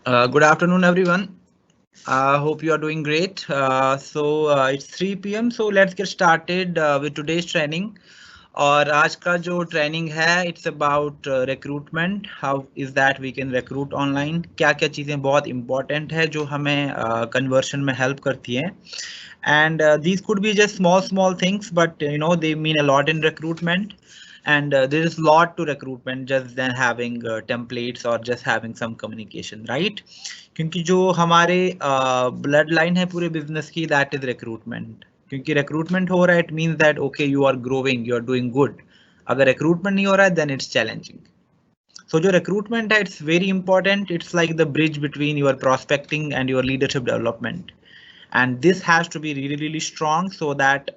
Good afternoon, everyone. Hope you are doing great. It's 3 p.m. So let's get started with today's training. और आज का जो training है it's about recruitment. How is that we can recruit online. क्या क्या चीज़ें बहुत important है जो हमें कन्वर्शन में हेल्प करती हैं. And these could be just small things, but they mean a lot in recruitment. And there is a lot to recruitment just than having templates or just having some communication, right? क्योंकि जो हमारे blood line है पूरे business की, that is recruitment. क्योंकि recruitment हो रहा है, it means that okay you are growing, you are doing good. अगर रिक्रूटमेंट नहीं हो रहा है देन इट्स चैलेंजिंग. सो जो रिक्रूटमेंट है it's very important. It's like the bridge between your prospecting and your leadership development. And this has to be really strong so that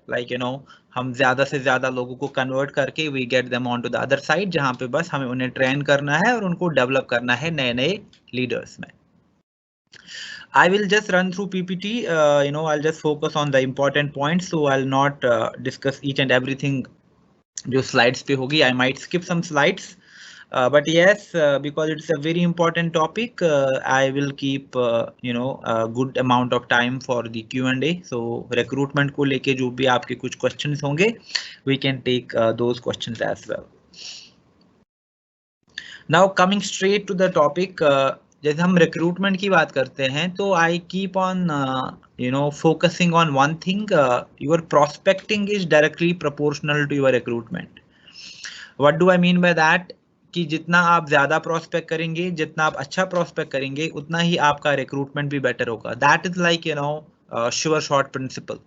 हम ज्यादा से ज्यादा लोगों को कन्वर्ट करके we get them on to the other side, जहाँ पे बस हमें उन्हें ट्रेन करना है और उनको डेवलप करना है नए नए लीडर्स में. I will just run through PPT. I'll just focus on the important points, so I'll not discuss each and everything जो slides पे होगी. I might skip some slides. But yes, because it's a very important topic, I will keep a good amount of time for the Q&A. So recruitment को लेके जो भी आपके कुछ questions होंगे, we can take those questions as well. Now coming straight to the topic, जैसे हम recruitment की बात करते हैं तो I keep on focusing on one thing. Your prospecting is directly proportional to your recruitment. What do I mean by that? कि जितना आप ज्यादा प्रोस्पेक्ट करेंगे, जितना आप अच्छा प्रोस्पेक्ट करेंगे, उतना ही आपका रिक्रूटमेंट भी बेटर होगा. That is like sure shot principle.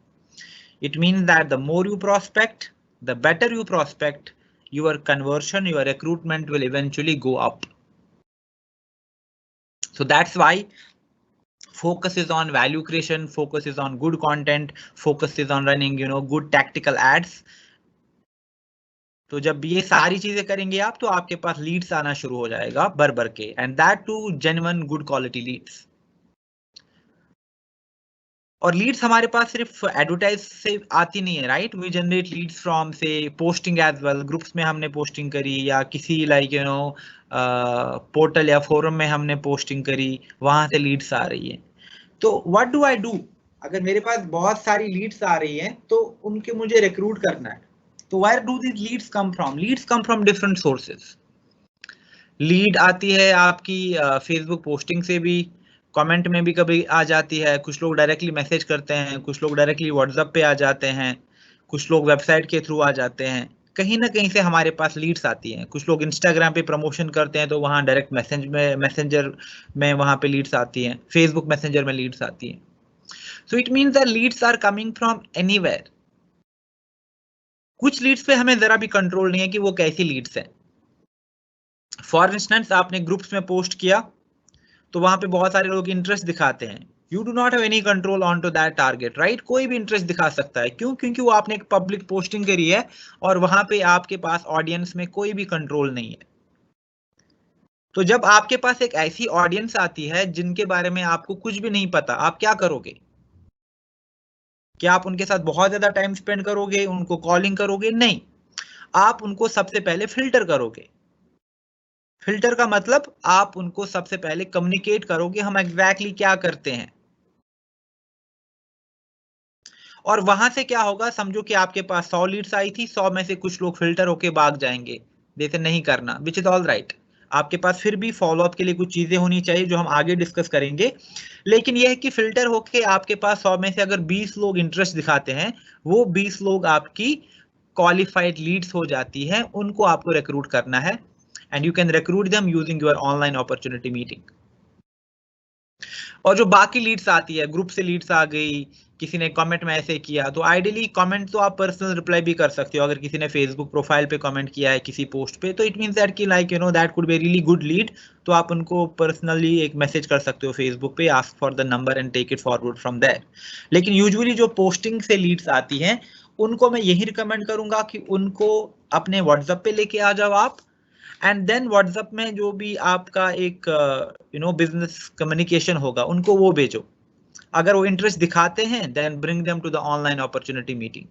It means that the more you prospect, the better you prospect, your conversion, your recruitment will eventually go up. So that's why focus is on value creation, focus is on good content, focus is on running good tactical ads. तो जब ये सारी चीजें करेंगे आप तो आपके पास Leeds आना शुरू हो जाएगा भर भर के, and that to genuine good quality leads. और लीड्स हमारे पास सिर्फ एडवर्टाइज से आती नहीं है, right? We generate leads from से पोस्टिंग एज वेल. ग्रुप्स में हमने पोस्टिंग करी या किसी लाइक पोर्टल या फोरम में हमने पोस्टिंग करी, वहां से लीड्स आ रही है. तो व्हाट डू आई डू? अगर मेरे पास बहुत सारी लीड्स आ रही हैं तो उनके मुझे रिक्रूट करना है. तो where do these leads come from? Leads come from different sources. Lead आती है आपकी फेसबुक पोस्टिंग से भी, कमेंट में भी कभी आ जाती है, कुछ लोग डायरेक्टली मैसेज करते हैं, कुछ लोग डायरेक्टली व्हाट्सएप पे आ जाते हैं, कुछ लोग वेबसाइट के थ्रू आ जाते हैं. कहीं ना कहीं से हमारे पास लीड्स आती हैं. कुछ लोग इंस्टाग्राम पे प्रमोशन करते हैं तो वहाँ डायरेक्ट मैसेंजर में वहाँ पे लीड्स आती हैं, फेसबुक मैसेंजर में लीड्स आती हैं. So it means that leads are coming from anywhere. कुछ लीड्स पे हमें जरा भी कंट्रोल नहीं है कि वो कैसी लीड्स हैं. फॉर इंस्टेंस आपने ग्रुप्स में पोस्ट किया तो वहां पे बहुत सारे लोग इंटरेस्ट दिखाते हैं. You do not have any control on to that target, right? कोई भी इंटरेस्ट दिखा सकता है. क्यों? क्योंकि वो आपने एक पब्लिक पोस्टिंग करी है और वहां पे आपके पास ऑडियंस में कोई भी कंट्रोल नहीं है. तो जब आपके पास एक ऐसी ऑडियंस आती है जिनके बारे में आपको कुछ भी नहीं पता, आप क्या करोगे? क्या आप उनके साथ बहुत ज्यादा टाइम स्पेंड करोगे, उनको कॉलिंग करोगे? नहीं, आप उनको सबसे पहले फिल्टर करोगे. फिल्टर का मतलब आप उनको सबसे पहले कम्युनिकेट करोगे हम एग्जैक्टली क्या करते हैं. और वहां से क्या होगा, समझो कि आपके पास 100 लीड्स आई थी, 100 में से कुछ लोग फिल्टर होके भाग जाएंगे. जैसे नहीं करना, विच इज ऑल राइट. आपके पास फिर भी फॉलोअप के लिए कुछ चीजें होनी चाहिए जो हम आगे डिस्कस करेंगे. लेकिन यह है कि फिल्टर होके आपके पास 100 में से अगर 20 लोग इंटरेस्ट दिखाते हैं, वो 20 लोग आपकी क्वालिफाइड लीड्स हो जाती है. उनको आपको रिक्रूट करना है and you can recruit them using your online opportunity meeting. और जो बाकी लीड्स आती है, ग्रुप से लीड्स आ गई, किसी ने कमेंट में ऐसे किया, तो आइडियली कमेंट तो आप पर्सनल रिप्लाई भी कर सकते हो. अगर किसी ने फेसबुक प्रोफाइल पे कमेंट किया है किसी पोस्ट पे, तो इट मींस दैट कि like that could be really good lead. तो आप उनको पर्सनली एक मैसेज कर सकते हो फेसबुक पे, ask for the number and take it forward from there. लेकिन यूजुअली जो पोस्टिंग से लीड्स आती हैं उनको मैं यही रिकमेंड करूंगा कि उनको अपने व्हाट्सएप पे लेके आ जाओ आप. एंड देन व्हाट्सएप में जो भी आपका एक बिजनेस कम्युनिकेशन होगा उनको वो भेजो. अगर वो इंटरेस्ट दिखाते हैं then bring them to the online opportunity meeting.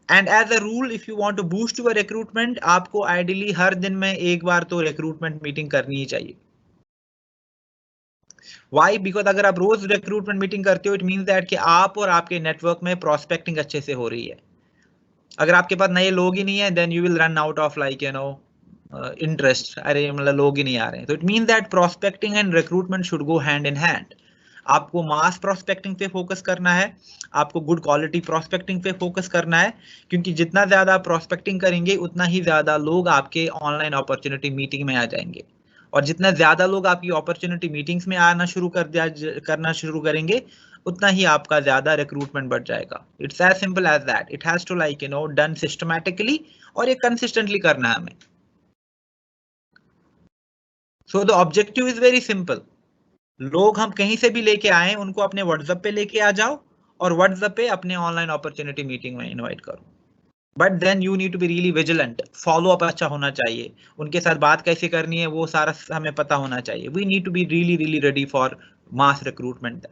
And as a rule if you want to boost your recruitment, आपको आइडियली हर दिन में एक बार तो रिक्रूटमेंट मीटिंग करनी ही चाहिए. वाई? बिकॉज अगर आप रोज रिक्रूटमेंट मीटिंग करते हो, इट मीन्स दैट कि आप और आपके नेटवर्क में प्रोस्पेक्टिंग अच्छे से हो रही है। अगर आपके पास नए लोग ही नहीं है, then you will run out of like interest. अरे मतलब लोग ही नहीं आ रहे हैं। तो it means that prospecting and recruitment should go hand in hand. आपको मास प्रोस्पेक्टिंग पे फोकस करना है, आपको गुड क्वालिटी प्रोस्पेक्टिंग पे फोकस करना है, क्योंकि जितना ज्यादा आप प्रोस्पेक्टिंग करेंगे उतना ही ज्यादा लोग आपके ऑनलाइन अपॉर्चुनिटी मीटिंग में आ जाएंगे, और जितना ज्यादा लोग आपकी अपॉर्चुनिटी मीटिंग्स में आना करना शुरू करेंगे, उतना ही आपका ज्यादा रिक्रूटमेंट बढ़ जाएगा। It's as simple as that. It has to like done systematically, और ये कंसिस्टेंटली करना है हमें। So the objective is very simple. लोग हम कहीं से भी लेके आए, उनको अपने व्हाट्सएप पे लेके आ जाओ, और व्हाट्सएप पे अपने ऑनलाइन अपॉर्चुनिटी मीटिंग में इनवाइट करो। But then you need to be really vigilant. Follow up अच्छा होना चाहिए, उनके साथ बात कैसे करनी है वो सारा हमें पता होना चाहिए। We need to be really really ready for mass recruitment.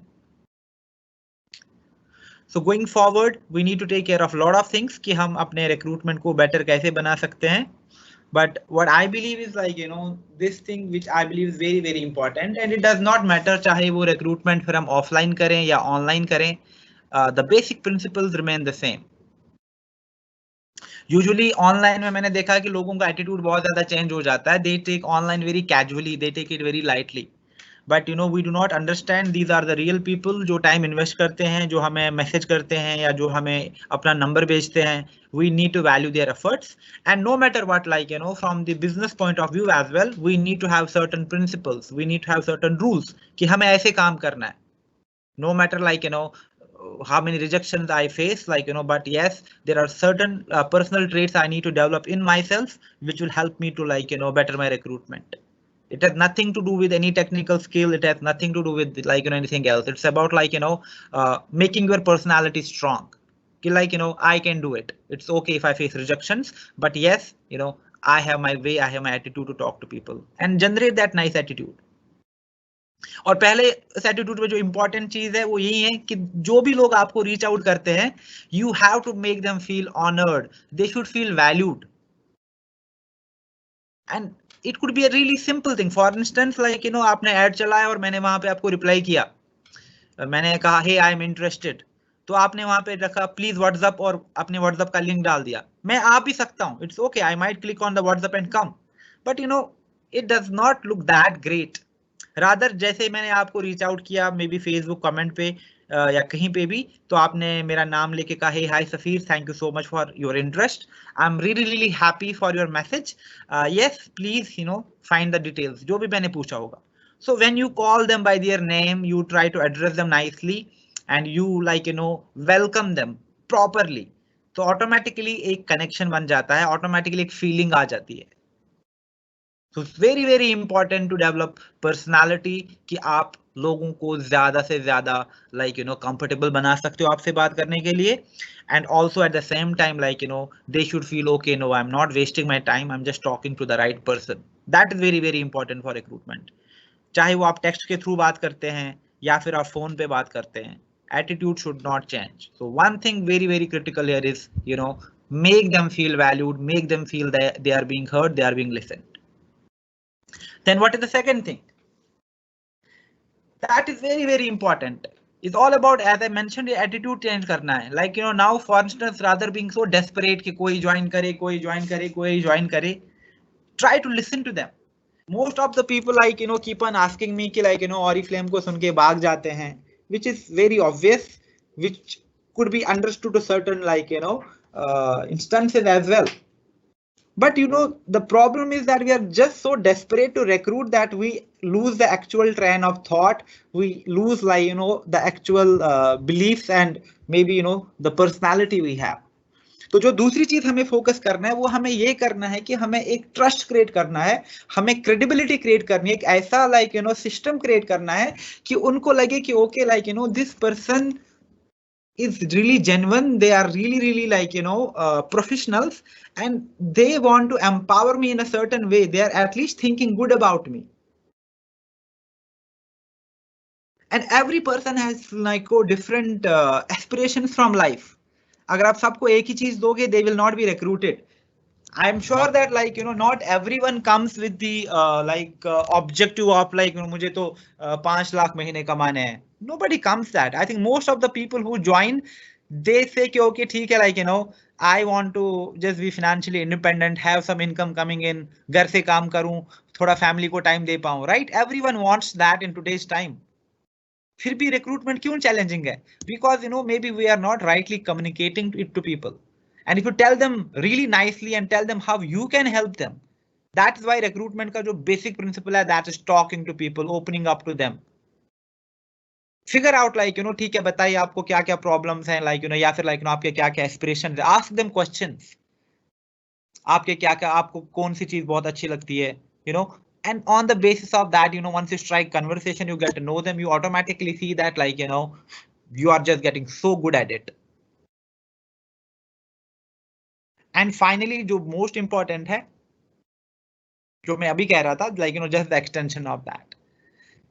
So going forward we need to take care of lot of things कि हम अपने रिक्रूटमेंट को बेटर कैसे बना सकते हैं। But what I believe is like this thing which I believe is very very important, and it does not matter चाहे वो recruitment फिर हम offline करें या online करें, the basic principles remain the same. Usually online में मैंने देखा कि लोगों का attitude बहुत ज़्यादा change हो जाता है। They take online very casually, they take it very lightly. But we do not understand these are the real people जो time invest करते हैं, जो हमें मैसेज करते हैं या जो हमें अपना नंबर भेजते हैं। We need to value their efforts, and no matter what, like from the business point of view as well, we need to have certain principles, we need to have certain rules कि हमें ऐसे काम करना है। No matter like how many rejections I face, like but yes, there are certain personal traits I need to develop in myself which will help me to like better my recruitment. It has nothing to do with any technical skill, it has nothing to do with like anything else. It's about like making your personality strong. Like I can do it. It's okay if I face rejections, but yes, I have my way, I have my attitude to talk to people and generate that nice attitude. और पहले इस attitude में जो important चीज है वो यही है कि जो भी लोग आपको रीच आउट करते हैं, you have to make them feel honoured, they should feel valued. And it could be a really simple thing. For instance like आपने ऐड चलाया और मैंने वहां पे आपको रिप्लाई किया, मैंने कहा हे आई एम इंटरेस्टेड, तो आपने वहां पे रखा प्लीज व्हाट्सएप और अपने व्हाट्सएप का लिंक डाल दिया। मैं आ भी सकता हूँ, it's okay, I might click on the WhatsApp and come, but it does not look that great. Rather जैसे मैंने आपको रीच आउट किया मे बी फेसबुक कमेंट पे या कहीं पे भी, तो आपने मेरा नाम लेके कहा hey hi Safeer, thank you so much for your interest, I am really really happy for your message, yes please find the details, जो भी मैंने पूछा होगा। So when you call them by their name, you try to address them nicely and you like welcome them properly, तो automatically एक connection बन जाता है, automatically एक feeling आ जाती है। So it's very very important to develop personality कि आप लोगों को ज्यादा से ज्यादा like comfortable बना सकते हो आपसे बात करने के लिए, and also at the same time like they should feel okay, no I'm not wasting my time, I'm just talking to the right person. That is very very important for recruitment. चाहे वो आप text के through बात करते हैं या फिर आप फोन पे बात करते हैं, attitude should not change. So one thing very very critical here is make them feel valued, make them feel that they are being heard, they are being listened. Then what is the second thing? That is very very important. It's all about, as I mentioned, attitude change करना है. Like now for instance, rather being so desperate कि कोई join करे, कोई join करे, कोई join करे, try to listen to them. Most of the people like keep on asking me कि like Oriflame को सुन के भाग जाते हैं, which is very obvious, which could be understood to certain like instances as well. But the problem is that we are just so desperate to recruit that we lose the actual train of thought, we lose like the actual beliefs and maybe the personality we have. तो जो दूसरी चीज हमें focus करना है वो हमें ये करना है कि हमें एक ट्रस्ट क्रिएट करना है, हमें क्रेडिबिलिटी क्रिएट करनी है, एक ऐसा लाइक सिस्टम क्रिएट करना है कि उनको लगे कि okay like this person is really genuine, they are really really like professionals, and they want to empower me in a certain way, they are at least thinking good about me. And every person has like different aspirations from life. अगर आप सबको एक ही चीज दोगे, they will not be recruited. I am sure that like not everyone comes with the objective of like मुझे तो 5 लाख महीने कमाने हैं. Nobody comes that. I think most of the people who join, they say कि okay ठीक है, like I want to just be financially independent, have some income coming in, घर से काम करूं, थोड़ा family को time दे पाऊं, right? Everyone wants that in today's time. फिर भी recruitment क्यों challenging है? Because maybe we are not rightly communicating it to people. And if you tell them really nicely and tell them how you can help them, that's why recruitment का जो basic principle है, that is talking to people, opening up to them. Figure out like ठीक है, बताइए आपको क्या क्या problems हैं, like या फिर like आपके क्या क्या aspirations है. Ask them questions. आपके क्या क्या, आपको कौन सी चीज बहुत अच्छी लगती है, and on the basis of that, once you strike conversation, you get to know them, you automatically see that like you are just getting so good at it. And finally जो most important है, जो मैं अभी कह रहा था, like just the extension of that,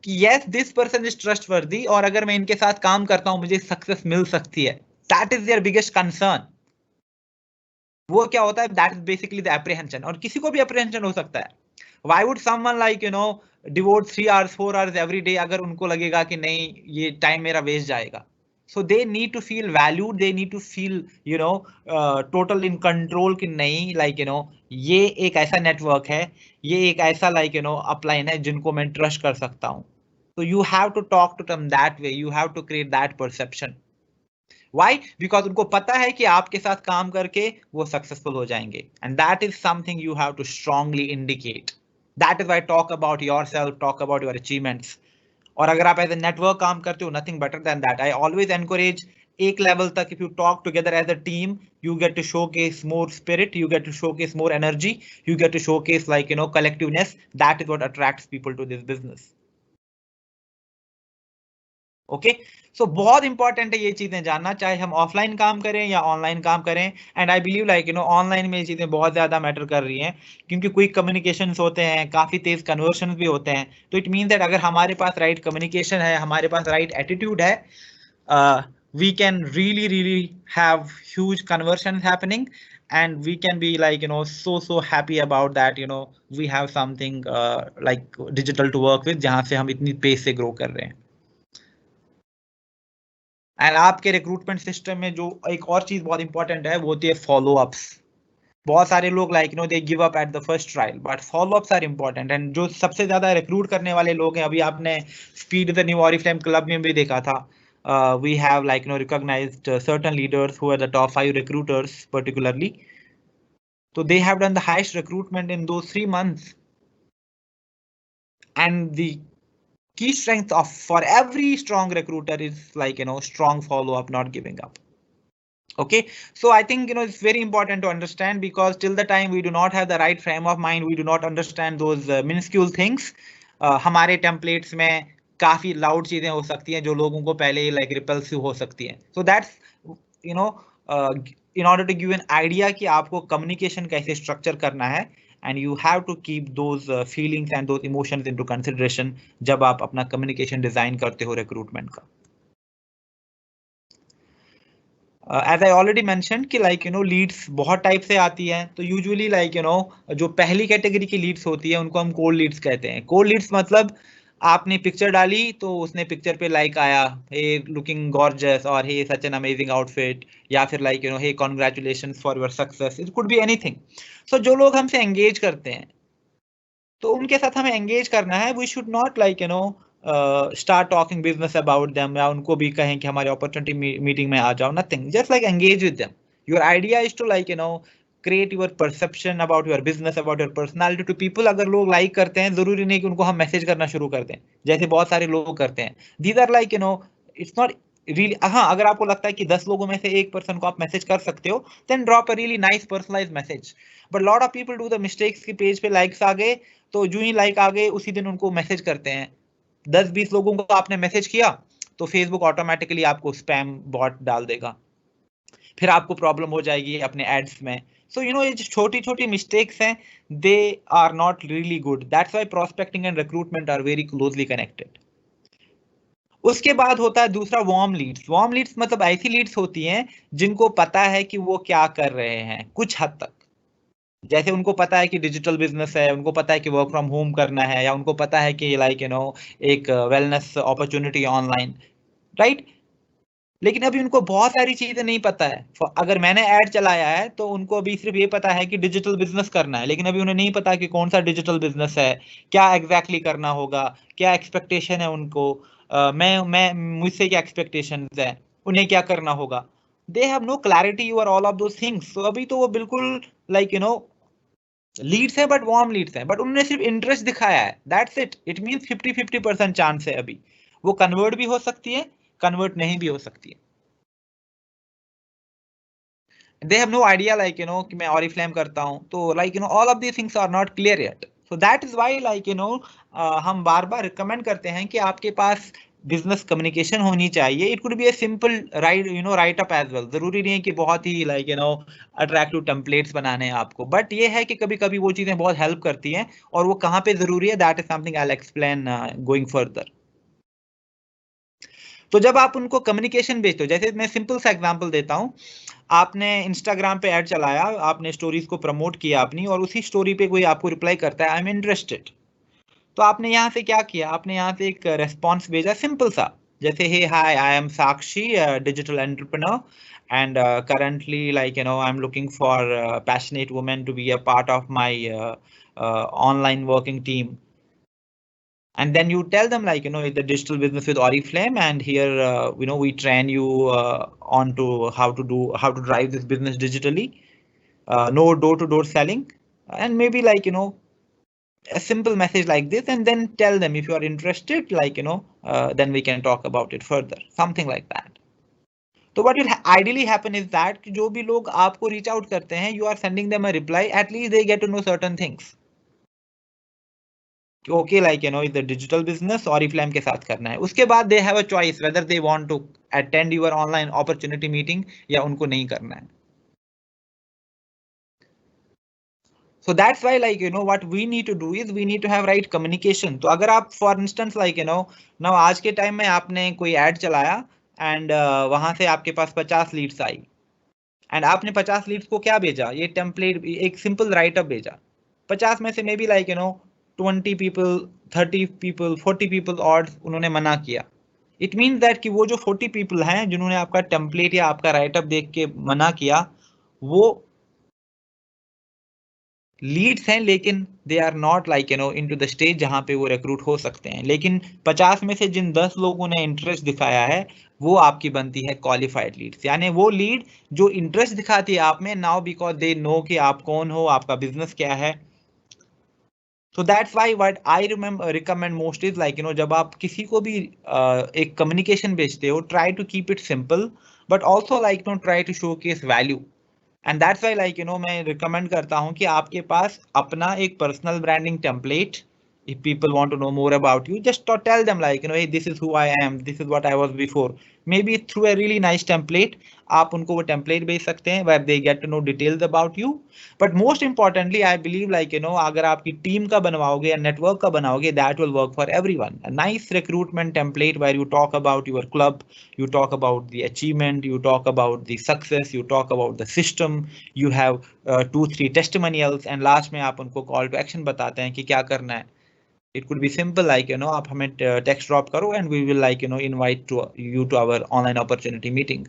कि yes this person is trustworthy, और अगर मैं इनके साथ काम करता हूं मुझे सक्सेस मिल सकती है. That is their biggest concern. वो क्या होता है, that is basically the apprehension, और किसी को भी apprehension हो सकता है. Why would someone like devote 3 hours 4 hours every day अगर उनको लगेगा कि नहीं ये टाइम मेरा वेस्ट जाएगा. So they need to feel valued, they need to feel total in control कि नहीं like ये एक ऐसा नेटवर्क है, ये एक ऐसा like अपलाइन है जिनको मैं ट्रस्ट कर सकता हूँ. So you have to talk to them that way, you have to create that perception. Why? Because उनको पता है कि आपके साथ काम करके वो सक्सेसफुल हो जाएंगे, and that is something you have to strongly indicate. That is why talk about yourself, talk about your achievements. और अगर आप as a network काम करते हो, nothing better than that. I always encourage एक level तक, if you talk together as a team, you get to showcase more spirit, you get to showcase more energy, you get to showcase like collectiveness. That is what attracts people to this business. Okay, so बहुत important है ये चीजें जानना, चाहे हम offline काम करें या ऑनलाइन काम करें. And I believe like online में ये चीजें बहुत ज्यादा मैटर कर रही हैं, क्योंकि क्विक कम्युनिकेशंस होते हैं, काफी तेज कन्वर्शंस भी होते हैं. तो इट मीन्स दैट अगर हमारे पास राइट कम्युनिकेशन है, हमारे पास राइट एटीट्यूड है, we can really have huge conversions happening, and we can be like so happy about that. We have something like digital to work with, जहां से हम इतनी pace से ग्रो कर रहे हैं. एंड आपके रिक्रूटमेंट सिस्टम में जो एक और चीज बहुत इंपॉर्टेंट है वो होती है फॉलो अप्स. बहुत सारे लोग like they give up at the first trial, but follow ups are important. And जो सबसे ज्यादा रिक्रूट करने वाले लोग हैं, अभी आपने speed the new Oriflame club में भी देखा था, we have like recognized certain leaders who are the top 5 recruiters particularly. So they have done the highest recruitment in those 3 months. And the key strength of for every strong recruiter is like strong follow up, not giving up. Okay, so I think it's very important to understand, because till the time we do not have the right frame of mind, we do not understand those minuscule things. हमारे templates में काफी loud चीजें हो सकती हैं जो लोगों को पहले like repulsive हो सकती हैं. So that's in order to give an idea कि आपको communication कैसे structure करना है, and you have to keep those feelings and those emotions into consideration जब आप अपना communication design करते हो recruitment का. As I already mentioned कि like leads बहुत टाइप से आती हैं. तो usually like जो पहली कैटेगरी की leads होती है उनको हम cold leads कहते हैं. cold leads मतलब आपने पिक्चर डाली तो उसने पिक्चर पे लाइक आया, hey looking gorgeous, और hey such an amazing outfit, या फिर like hey congratulations for your success. It could be anything. So जो लोग हमसे engage करते हैं तो उनके साथ हमें engage करना है. We should not like start talking business about them, या उनको भी कहें कि हमारे opportunity meeting में आ जाओ. Nothing, just like engage with them. Your idea is to like create your perception about your business, about your personality to people. अगर लोग like करते हैं, जरूरी नहीं कि उनको हम मैसेज करना शुरू कर दें जैसे बहुत सारे लोग करते हैं. These are like it's not really. हाँ, अगर आपको लगता है कि 10 लोगों में से एक पर्सन को आप मैसेज कर सकते हो, then drop a really nice personalized message. But lot of people do the mistakes कि पेज पे likes आ गए तो जो ही like आ गए उसी दिन उनको मैसेज करते हैं. 10-20 लोगों को आपने मैसेज किया तो फेसबुक ऑटोमेटिकली आपको स्पैम बॉट डाल देगा, फिर आपको प्रॉब्लम हो जाएगी अपने एड्स में. सो ये छोटी छोटी मिस्टेक्स हैं, they are not really good. That's why prospecting and recruitment are very closely connected. उसके बाद होता है दूसरा वार्म लीड्स. वार्म लीड्स मतलब ऐसी लीड्स होती हैं जिनको पता है कि वो क्या कर रहे हैं कुछ हद तक. जैसे उनको पता है कि डिजिटल बिजनेस है, उनको पता है कि वर्क फ्रॉम होम करना है, या उनको पता है कि लाइक एक वेलनेस अपॉर्चुनिटी ऑनलाइन, राइट। लेकिन अभी उनको बहुत सारी चीजें नहीं पता है। अगर मैंने ऐड चलाया है तो उनको अभी सिर्फ ये पता है कि डिजिटल बिजनेस करना है, लेकिन अभी उन्हें नहीं पता कि कौन सा डिजिटल बिजनेस है, क्या एग्जैक्टली करना होगा, क्या एक्सपेक्टेशन है उनको, मैं मुझसे क्या एक्सपेक्टेशन है, उन्हें क्या करना होगा। They have no clarity over all of those things. तो अभी तो वो बिल्कुल लाइक लीड्स है, बट वार्म लीड्स है, बट उन्होंने सिर्फ इंटरेस्ट दिखाया है, that's it. It means 50-50% chance है अभी। वो कन्वर्ट भी हो सकती है, कन्वर्ट नहीं भी हो सकती है। they have no idea like कि मैं Oriflame करता हूं, तो like all of these things are not clear yet. So that is why like हम बार बार रिकमेंड करते हैं कि आपके पास बिजनेस कम्युनिकेशन होनी चाहिए। It could be a simple write up as well. जरूरी नहीं है कि बहुत ही लाइक अट्रैक्टिव टेम्पलेट्स बनाने हैं आपको, बट ये है कि कभी कभी वो चीजें बहुत हेल्प करती हैं, और वो कहाँ पे जरूरी है, that is something I will explain going further. तो जब आप उनको कम्युनिकेशन भेजते हो, जैसे मैं सिंपल सा एग्जांपल देता हूं, आपने इंस्टाग्राम पे ऐड चलाया, आपने स्टोरीज को प्रमोट किया अपनी, और उसी स्टोरी पे कोई आपको रिप्लाई करता है आई एम इंटरेस्टेड, तो आपने यहाँ से क्या किया, आपने यहाँ से एक रेस्पॉन्स भेजा सिंपल सा, जैसे hey hi I am Sakshi, digital entrepreneur, and currently like I'm looking for passionate women to be a part of my online working team. And then you tell them like it's a digital business with Oriflame, and here we train you on to how to drive this business digitally, no door-to-door selling, and maybe like a simple message like this, and then tell them if you are interested, like then we can talk about it further, something like that. So what will ideally happen is that कि जो भी लोग आपको reach out करते हैं, you are sending them a reply, at least they get to know certain things. Okay like is digital business Oriflame के साथ करना है। उसके बाद they have a choice whether they want to attend your online opportunity meeting या उनको नहीं करना है। So that's why like what we need to do is we need to have right communication. तो अगर आप for instance like now आज के टाइम में आपने कोई ऐड चलाया एंड वहां से आपके पास 50 लीड्स आई, एंड आपने 50 लीड्स को क्या भेजा, ये टेम्पलेट एक सिंपल राइटअप भेजा। 50 में से मे be like 20 people, 30 people, 40 people और उन्होंने मना किया। इट मीन्स दैट कि वो जो 40 पीपल हैं जिन्होंने आपका टेम्पलेट या आपका राइटअप देख के मना किया, वो लीड्स हैं, लेकिन they are not like into the stage जहां पे वो रिक्रूट हो सकते हैं। लेकिन 50 में से जिन 10 लोगों ने इंटरेस्ट दिखाया है, वो आपकी बनती है क्वालिफाइड लीड्स, यानी वो लीड जो इंटरेस्ट दिखाती है आप में, नाउ बिकॉज दे नो कि आप कौन हो, आपका बिजनेस क्या है। So that's why what I recommend most is like जब आप किसी को भी एक कम्युनिकेशन भेजते हो, try to keep it simple, but also like try to showcase value. And that's why like मैं recommend करता हूँ कि आपके पास अपना एक personal branding template, if people want to know more about you, just tell them like hey, this is who I am, this is what I was before, maybe through a really nice template। आप उनको वो template भेज सकते हैं where they get to know details about you। But most importantly I believe like अगर आपकी team का बनवाओगे या नेटवर्क का बनाओगे, that will work for everyone। A nice recruitment template where you talk about your club, you talk about the achievement, you talk about the success, you talk about the system, you have 2-3 testimonials, and last में आप उनको call to action बताते हैं कि क्या करना है। It could be simple like आप हमें text drop करो and we will like invite you to our online opportunity meeting।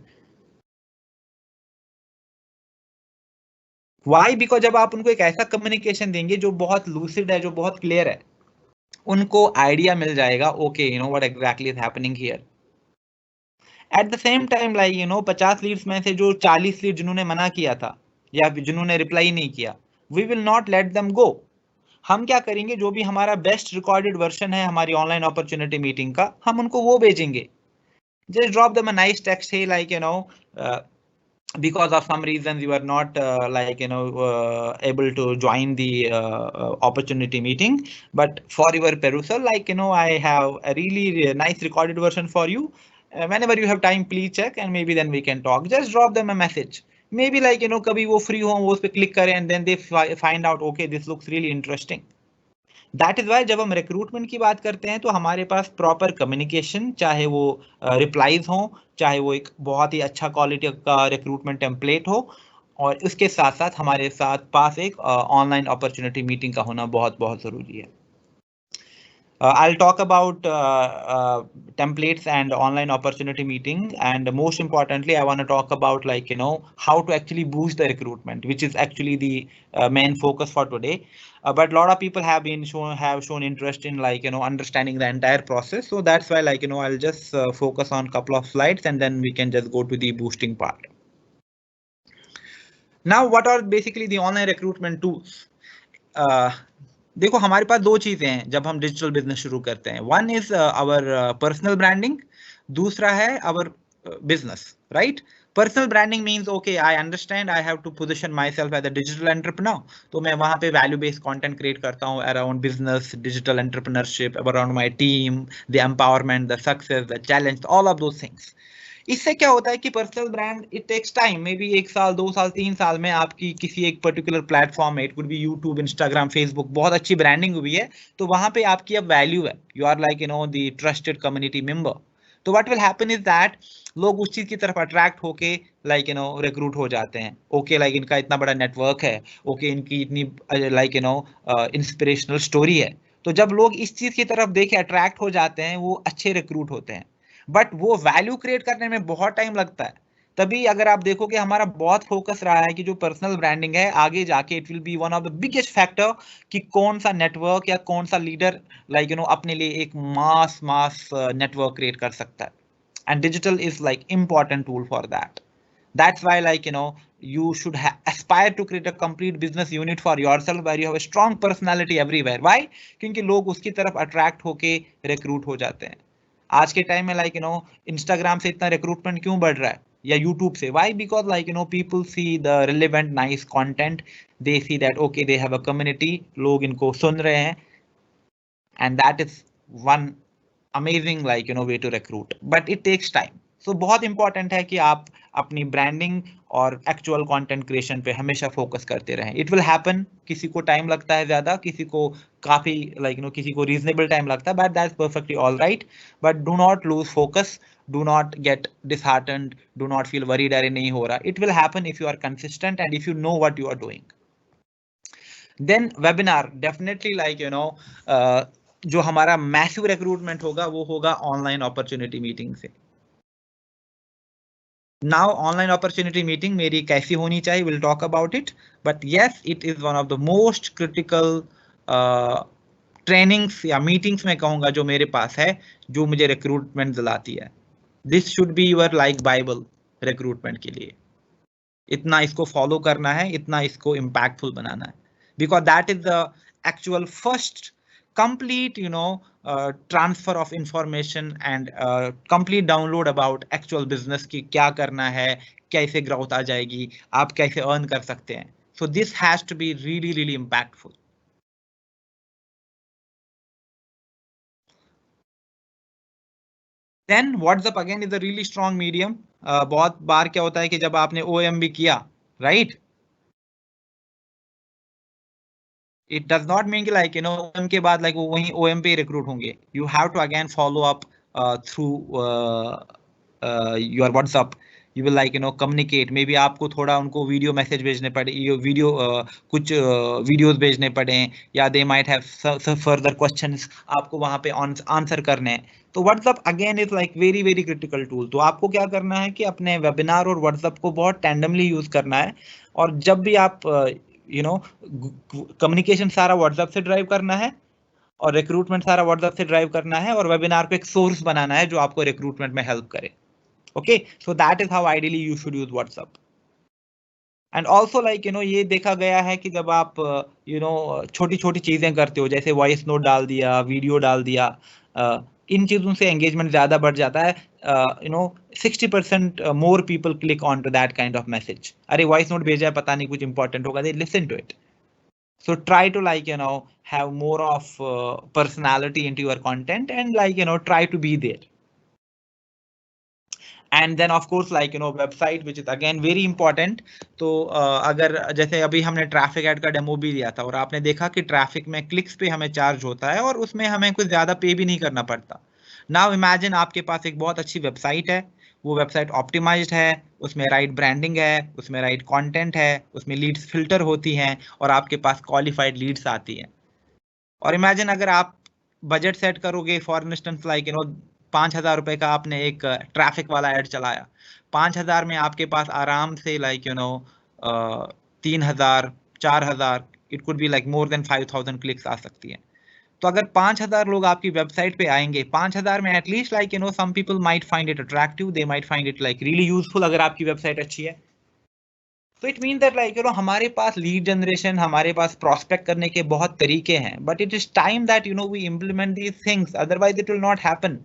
Why? Because जब आप उनको एक ऐसा कम्युनिकेशन देंगे जो बहुत लूसिड है, जो बहुत क्लियर है, उनको आइडिया मिल जाएगा okay what exactly is happening here. At the same time like 50 leads में से जो 40 लीड जिन्होंने मना किया था या जिन्होंने रिप्लाई नहीं किया, we will not let them go. हम क्या करेंगे, जो भी हमारा बेस्ट रिकॉर्डेड वर्जन है हमारी ऑनलाइन अपॉर्चुनिटी मीटिंग का, हम उनको वो भेजेंगे। Just drop them a nice text, hey like because of some reasons you are not able to join the opportunity meeting, but for your perusal like I have a really nice recorded version for you, whenever you have time please check and maybe then we can talk। just drop them a message, maybe like कभी वो free हो वो उस पे click करें and then they find out okay this looks really interesting। That is why जब हम recruitment की बात करते हैं तो हमारे पास प्रॉपर कम्युनिकेशन, चाहे वो रिप्लाईज हो, चाहे वो एक बहुत ही अच्छा क्वालिटी का रिक्रूटमेंट टेम्पलेट हो, और उसके साथ साथ हमारे साथ पास एक ऑनलाइन अपॉर्चुनिटी मीटिंग का होना बहुत बहुत जरूरी है. I'll talk about templates and online opportunity meeting, and most importantly, I want to talk about how to actually boost the recruitment, which is actually the main focus for today. But a lot of people have shown interest in understanding the entire process. So that's why I'll just focus on a couple of slides and then we can just go to the boosting part. Now, what are basically the online recruitment tools? देखो हमारे पास दो चीजें हैं जब हम digital business शुरू करते हैं. One is our personal branding, दूसरा है our business, right. Personal branding means okay I understand I have to position myself as a digital entrepreneur. तो मैं वहां पे वैल्यू बेस्ड कंटेंट क्रिएट करता हूं around business, digital entrepreneurship, around my team, the empowerment, the success, the challenge, all of those things. इससे क्या होता है कि personal brand it takes time, may be 1 साल 2 साल 3 साल में आपकी किसी एक पर्टिकुलर प्लेटफॉर्म में, it could B YouTube, Instagram, Facebook, बहुत अच्छी ब्रांडिंग हुई है तो वहां पे आपकी अब वैल्यू है, you are the trusted community member. तो what will happen is that लोग उस चीज की तरफ अट्रैक्ट होके रिक्रूट हो जाते हैं. ओके इनका इतना बड़ा नेटवर्क है, ओके इनकी इतनी इंस्पिरेशनल स्टोरी है. तो जब लोग इस चीज की तरफ देखे अट्रैक्ट हो जाते हैं, वो अच्छे रिक्रूट होते हैं. बट वो वैल्यू क्रिएट करने में बहुत टाइम लगता है. तभी अगर आप देखो कि हमारा बहुत फोकस रहा है कि जो पर्सनल ब्रांडिंग है आगे जाके it will be one of the biggest factor कि कौन सा नेटवर्क या कौन सा लीडर अपने लिए एक मास नेटवर्क क्रिएट कर सकता है. And digital is important tool for that. That's why you should aspire to create a complete business unit for yourself where you have a strong personality everywhere. Why? क्योंकि लोग उसकी तरफ अट्रैक्ट होके recruit हो जाते हैं. आज के टाइम में इंस्टाग्राम से इतना रिक्रूटमेंट क्यों बढ़ रहा है या यूट्यूब से? Why? Because people see the relevant nice content, they see that okay they have a community, लोग इनको सुन रहे हैं, and that is one amazing way to recruit. But it takes time. So बहुत इंपॉर्टेंट है कि आप अपनी ब्रांडिंग और एक्चुअल कंटेंट क्रिएशन पे हमेशा फोकस करते रहें. इट विल हैपन, किसी को टाइम लगता है ज्यादा, किसी को काफी किसी को रीजनेबल टाइम लगता है, but that's perfectly all right. But do not lose focus, do not get disheartened, do not feel worried अरे नहीं हो रहा. It will happen if you are consistent and if you know what you are doing. Then webinar definitely जो हमारा massive recruitment होगा वो होगा online opportunity meeting से. नाउ ऑनलाइन अपॉर्चुनिटी मीटिंग मेरी कैसी होनी चाहिए, will talk about it. But yes, it is one of the most critical trainings या मीटिंग्स में कहूंगा जो मेरे पास है, जो मुझे रिक्रूटमेंट दिलाती है. This should be your bible recruitment के लिए. इतना इसको फॉलो करना है, इतना इसको इम्पैक्टफुल बनाना है, because that is the actual first complete transfer of information and complete download about actual business की क्या करना है, कैसे ग्रोथ आ जाएगी, आप कैसे अर्न कर सकते हैं. So this has to be really really impactful. Then WhatsApp again is a really strong medium. बहुत बार क्या होता है कि जब आपने OMB किया, right? It does not mean OM के बाद वो वहीं OM पे रिक्रूट होंगे. You have to again follow up through your WhatsApp. You will communicate. Maybe आपको थोड़ा उनको वीडियो मैसेज भेजने पड़े, वीडियो कुछ वीडियोस भेजने पड़े, या they might have further questions आपको वहां पे आंसर करने हैं. तो WhatsApp again is very very critical tool. तो आपको क्या करना है कि अपने वेबिनार और WhatsApp को बहुत टैंडमली यूज करना है. और जब भी आप कम्युनिकेशन सारा WhatsApp से ड्राइव करना है और रिक्रूटमेंट सारा WhatsApp से ड्राइव करना है, और वेबिनार को एक सोर्स बनाना है जो आपको रिक्रूटमेंट में हेल्प करे. Okay, so that is how ideally you should use WhatsApp. And also ये देखा गया है कि जब आप छोटी छोटी चीजें करते हो, जैसे वॉइस नोट डाल दिया, वीडियो डाल दिया, इन चीजों से एंगेजमेंट ज्यादा बढ़ जाता है. 60% more people click on to that kind of message. अरे वॉइस नोट भेजा है, पता नहीं कुछ इंपॉर्टेंट होगा, they listen to it. So try to have more of personality into your content and try to be there. And then of course website, which is again very important. तो अगर जैसे अभी हमने ट्रैफिक ऐड का demo भी दिया था और आपने देखा कि ट्रैफिक में क्लिक्स पे हमें चार्ज होता है और उसमें हमें कुछ ज्यादा पे भी नहीं करना पड़ता. नाउ इमेजिन आपके पास एक बहुत अच्छी वेबसाइट है, वो वेबसाइट ऑप्टिमाइज्ड है, उसमें राइट ब्रांडिंग है, उसमें राइट कंटेंट है, उसमें लीड्स फिल्टर होती हैं और आपके पास क्वालिफाइड लीड्स आती हैं। और इमेजिन अगर आप बजट सेट करोगे फॉर इंस्टेंस लाइक 5,000 रुपए का आपने एक ट्रैफिक वाला एड चलाया, 5,000 में आपके पास आराम से 3,000 4,000 it could be like more than 5,000 clicks आ सकती है। तो अगर 5,000 लोग आपकी वेबसाइट पे आएंगे, 5,000 में at least some people might find it attractive, they might find it really useful अगर आपकी वेबसाइट अच्छी है। तो इट मीन दैट हमारे पास लीड जनरेशन, हमारे पास प्रोस्पेक्ट करने के बहुत तरीके हैं, but it is time that we implement these things, otherwise it will not happen.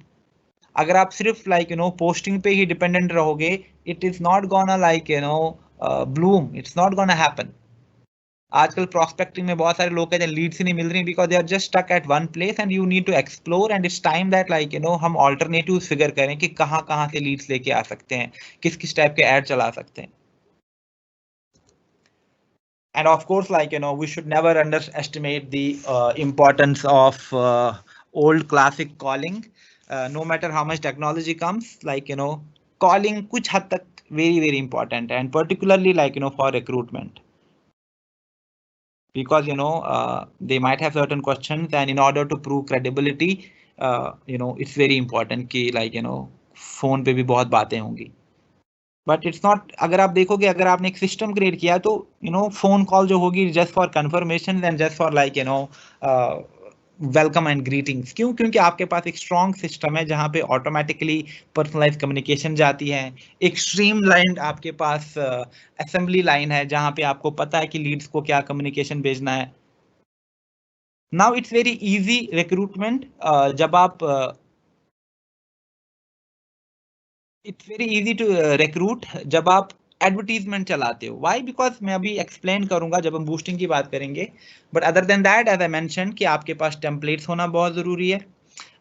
अगर आप सिर्फ पोस्टिंग पे ही डिपेंडेंट रहोगे, it is not gonna bloom, it's not gonna happen. आजकल प्रोस्पेक्टिंग में बहुत सारे लोग कहते हैं लीड्स ही नहीं मिल रही because they are just stuck at one place and you need to explore, and it's time that हम ऑल्टरनेटिव्स फिगर करें कि कहाँ कहाँ से लीड्स लेके आ सकते हैं, किस किस टाइप के ऐड चला सकते हैं। And of course, we should never underestimate the importance of old classic calling. No matter how much technology comes, calling kuch had tak very, very important, and particularly for recruitment. Because they might have certain questions, and in order to prove credibility, it's very important कि phone पे भी बहुत बातें होंगी। But it's not, अगर आप देखोगे, अगर आपने एक सिस्टम क्रिएट किया तो फोन कॉल जो होगी just for confirmation and just for welcome and greetings. क्यों? क्योंकि आपके पास एक स्ट्रॉन्ग सिस्टम है जहां पे ऑटोमेटिकली पर्सनलाइज कम्युनिकेशन जाती है। एक स्ट्रीम लाइन आपके पास असेंबली लाइन है जहां पे आपको पता है कि लीड्स को क्या कम्युनिकेशन भेजना है। Now it's very easy recruitment, जब आप it's very easy to recruit जब आप एडवर्टीजमेंट चलाते हो। व्हाई? बिकॉज मैं अभी एक्सप्लेन करूंगा जब हम बूस्टिंग की बात करेंगे। But other than that, as I mention, कि आपके पास टेम्पलेट्स होना बहुत जरूरी है,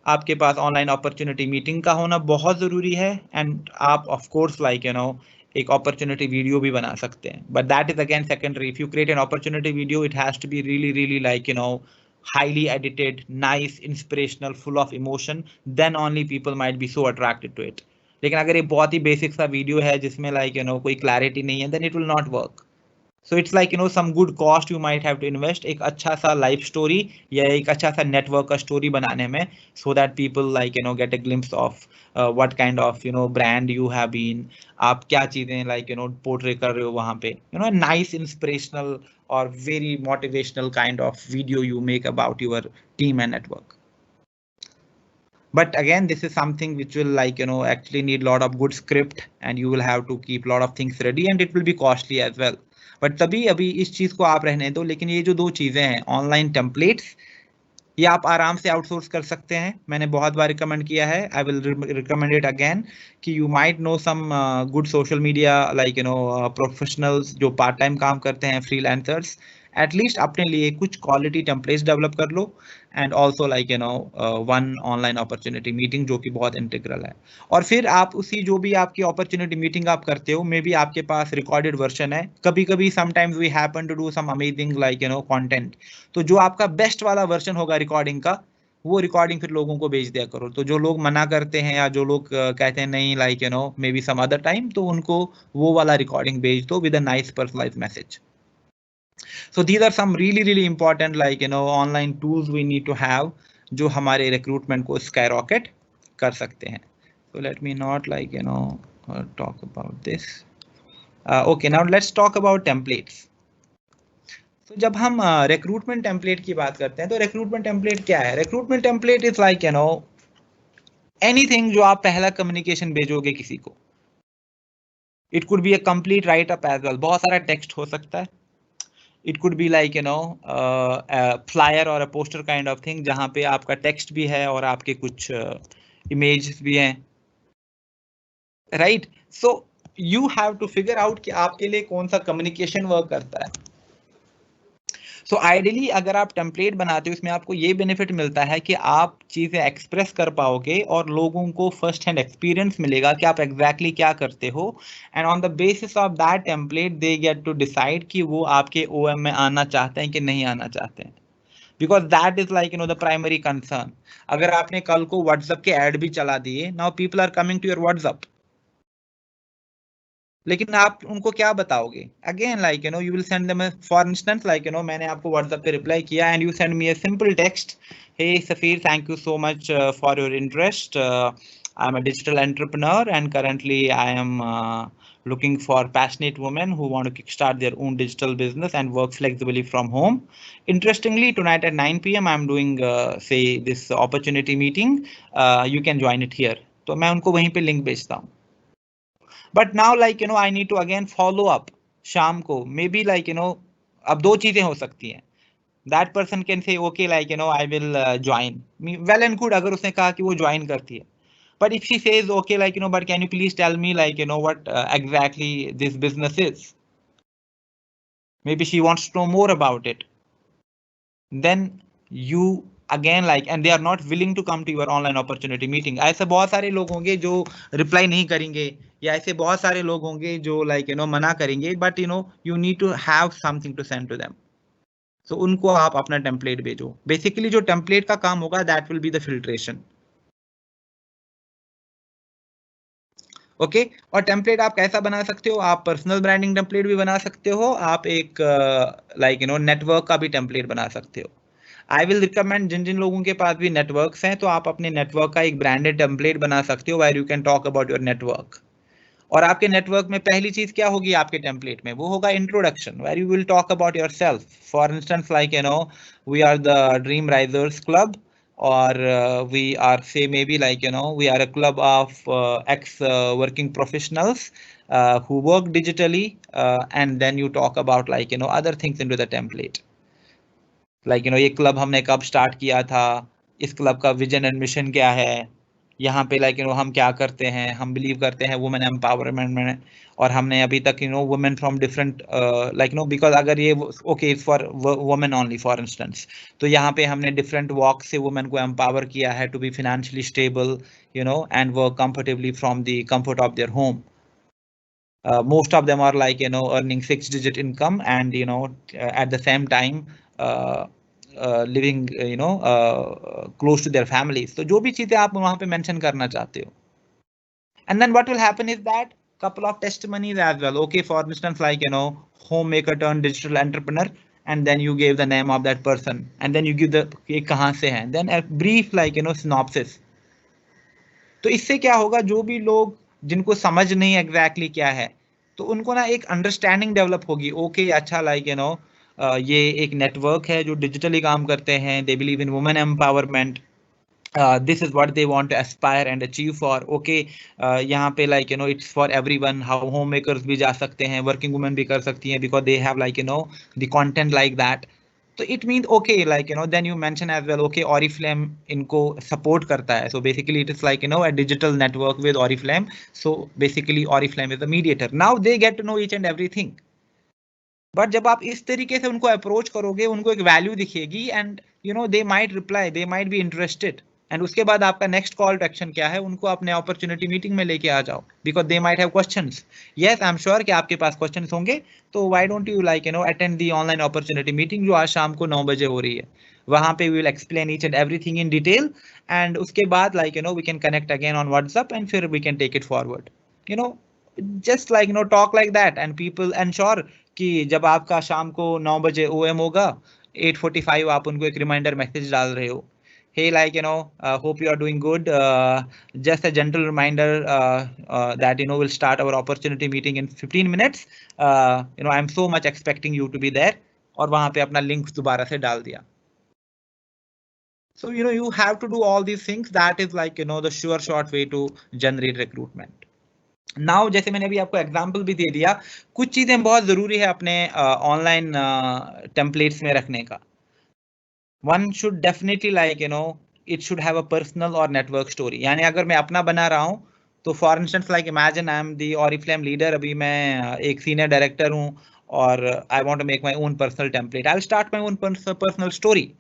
आपके पास ऑनलाइन अपॉर्चुनिटी मीटिंग का होना बहुत जरूरी है, एंड आप ऑफ कोर्स एक अपॉर्चुनिटी वीडियो भी बना सकते हैं। But that is again secondary. If you create an opportunity video, it has to be really really highly edited, nice, inspirational, full of emotion, then only people might be so attracted to it. लेकिन अगर ये बहुत ही basic सा video है जिसमें कोई clarity नहीं है, then it will not work. So it's some good cost you might have to invest एक अच्छा सा लाइफ स्टोरी या एक अच्छा सा नेटवर्क का स्टोरी बनाने में, so that people get a glimpse of what kind of brand you have been, आप क्या चीजें पोर्ट्रे कर रहे हो वहां पे, nice inspirational or very motivational kind of video you make about your team and network. But again, this is something which will actually need a lot of good script, and you will have to keep a lot of things ready, and it will be costly as well. But तभी अभी इस चीज को आप रहने दो। लेकिन ये जो दो चीजें हैं, ऑनलाइन टेम्पलेट्स, ये आप आराम से आउटसोर्स कर सकते हैं। मैंने बहुत बार रिकमेंड किया है, I will recommend it again, कि you might know some good social media professionals जो पार्ट टाइम काम करते हैं, फ्रीलांसर्स, एटलीस्ट अपने लिए कुछ क्वालिटी टेम्पलेट्स डेवलप कर लो, and also one online opportunity meeting जो कि बहुत इंटीग्रल है। और फिर आप उसी जो भी आपकी अपॉर्चुनिटी मीटिंग आप करते हो, मे बी आपके पास रिकॉर्डेड वर्जन है, कभी कभी sometimes we happen to do some amazing content, तो जो आपका बेस्ट वाला वर्जन होगा रिकॉर्डिंग का, वो रिकॉर्डिंग फिर लोगों को भेज दिया करो। तो जो लोग मना करते हैं या जो लोग कहते हैं नहीं may be some other time, तो उनको वो वाला रिकॉर्डिंग भेज दो with a nice personalised message. So these are some really important online tools we need to have जो हमारे recruitment को skyrocket कर सकते हैं। So let me not talk about this. Okay, now let's talk about templates. तो जब हम recruitment template की बात करते हैं, तो recruitment template क्या है? Recruitment template is anything जो आप पहला communication भेजोगे किसी को। It could be a complete write up as well. बहुत सारा text हो सकता है। It could be a flyer or a poster kind of thing जहाँ पे आपका text भी है और आपके कुछ images भी हैं, right? So you have to figure out कि आपके लिए कौन सा communication work करता है। So ideally अगर आप टेम्पलेट बनाते हो, इसमें आपको ये बेनिफिट मिलता है कि आप चीजें एक्सप्रेस कर पाओगे और लोगों को फर्स्ट हैंड एक्सपीरियंस मिलेगा कि आप एग्जैक्टली क्या करते हो, and on the basis of that template they get to decide कि वो आपके OM में आना चाहते हैं कि नहीं आना चाहते हैं, because that is the primary concern. अगर आपने कल को व्हाट्सएप के ऐड भी चला दिए, now people are coming to your WhatsApp, लेकिन आप उनको क्या बताओगे? Again like you know you will send them for instance like you know मैंने आपको व्हाट्सएप पे रिप्लाई किया and you send me a simple text, hey Safeer thank you so much for your interest, I am a digital entrepreneur and currently I am looking for passionate women who want to kickstart their own digital business and work flexibly from home. Interestingly, tonight at 9 p.m. I'm doing say this opportunity meeting. You can join it here. तो मैं उनको वहीं पे link भेजता हूँ. But now like you know I need to again follow up शाम को, may be like you know अब दो चीजें हो सकती हैं. That person can say okay like you know I will join, well and good अगर उसने कहा कि वो ज्वाइन करती है. But if she says okay like you know but can you please tell me like you know what exactly this business is, maybe she wants to know more about it, then you again like and they are not willing to come to your online opportunity meeting. ऐसे बहुत सारे लोग होंगे जो reply नहीं करेंगे, या ऐसे बहुत सारे लोग होंगे जो लाइक यू नो मना करेंगे, but you know you need to have something to send to them. So उनको आप अपना टेम्पलेट भेजो. बेसिकली जो टेम्पलेट का काम होगा that will be the filtration. Okay और टेम्पलेट आप कैसा बना सकते हो? आप पर्सनल ब्रांडिंग टेम्पलेट भी बना सकते हो, आप एक लाइक यू नो नेटवर्क का भी टेम्पलेट बना सकते हो. आई विल रिकमेंड जिन जिन लोगों के पास भी नेटवर्क्स हैं, तो आप अपने नेटवर्क का एक ब्रांडेड टेम्पलेट बना सकते हो where you can talk about your network. और आपके नेटवर्क में पहली चीज क्या होगी आपके टेम्पलेट में? वो होगा introduction where you will talk about yourself. For instance like you know we are the dream risers club, or we are say maybe like you know we are a club of ex working professionals who work digitally, and then you talk about like you know other things into the template. Like you no ये club हमने कब start किया था, इस club का vision and mission क्या है, यहाँ पे लाइक यू नो हम क्या करते हैं, हम बिलीव करते हैं वुमेन एम्पावरमेंट में, और हमने अभी तक you know women from different like no because अगर ये okay for women only for instance, तो यहाँ पे हमने डिफरेंट वॉक से वुमेन को एम्पावर किया है to be financially stable you know and work comfortably from the comfort of their home. Most of them are like you know earning 6-digit income and you know at the same time uh, living you know close to their families. तो जो भी चीजें आप वहां पे mention करना चाहते हो. And then what will happen is that couple of testimonies as well. Okay, for instance like you know homemaker turned digital entrepreneur, and then you gave the name of that person and then you give the ये कहाँ से है, then a brief like you know synopsis. तो इससे क्या होगा, जो भी लोग जिनको समझ नहीं एग्जैक्टली क्या है, तो उनको ना एक अंडरस्टैंडिंग डेवलप होगी. ओके अच्छा लाइक यू नो ये एक नेटवर्क है जो डिजिटली काम करते हैं, they believe in women empowerment, this is what they want to aspire and achieve for. Okay, यहाँ पे like you know it's for everyone. how homemakers भी जा सकते हैं, working women भी कर सकती हैं because they have like you know the content like that. So it means okay like you know then you mention as well okay Oriflame इनको support करता है. So basically it is like you know a digital network with Oriflame. So basically Oriflame is the mediator. Now they get to know each and everything. But जब आप इस तरीके से उनको approach करोगे, उनको एक वैल्यू दिखेगी and you know they might reply, they might be interested. And उसके बाद आपका नेक्स्ट कॉल टू एक्शन क्या है? उनको अपने अपॉर्चुनिटी मीटिंग में लेके आ जाओ because they might have questions. Yes I am sure कि आपके पास क्वेश्चंस होंगे, तो why don't you like you know attend the online opportunity meeting जो आज शाम को 9 बजे हो रही है. वहां पे we will explain each and everything in detail, and उसके बाद like you know we can connect again on WhatsApp and फिर we can take it forward. You know just like you know talk like that and people ensure कि जब आपका शाम को 9 बजे ओएम होगा, 8:45 आप उनको एक रिमाइंडर मैसेज डाल रहे हो, hey like you know hope you are doing good, just a gentle reminder that you know we'll start our opportunity meeting in 15 minutes, you know I'm so much expecting you to be there, और वहां पे अपना link दोबारा से डाल दिया. So you know you have to do all these things. That is like you know the sure short way to generate recruitment. Now जैसे मैंने अभी आपको एग्जांपल भी दे दिया, कुछ चीजें बहुत जरूरी है अपने ऑनलाइन टेम्पलेट्स में रखने का. One should definitely like you know it should have a personal और नेटवर्क स्टोरी. यानी अगर मैं अपना बना रहा हूँ, तो for instance like imagine I am the Oriflame leader, अभी मैं एक सीनियर डायरेक्टर हूँ और I want to make my own personal template. I will start my own personal story.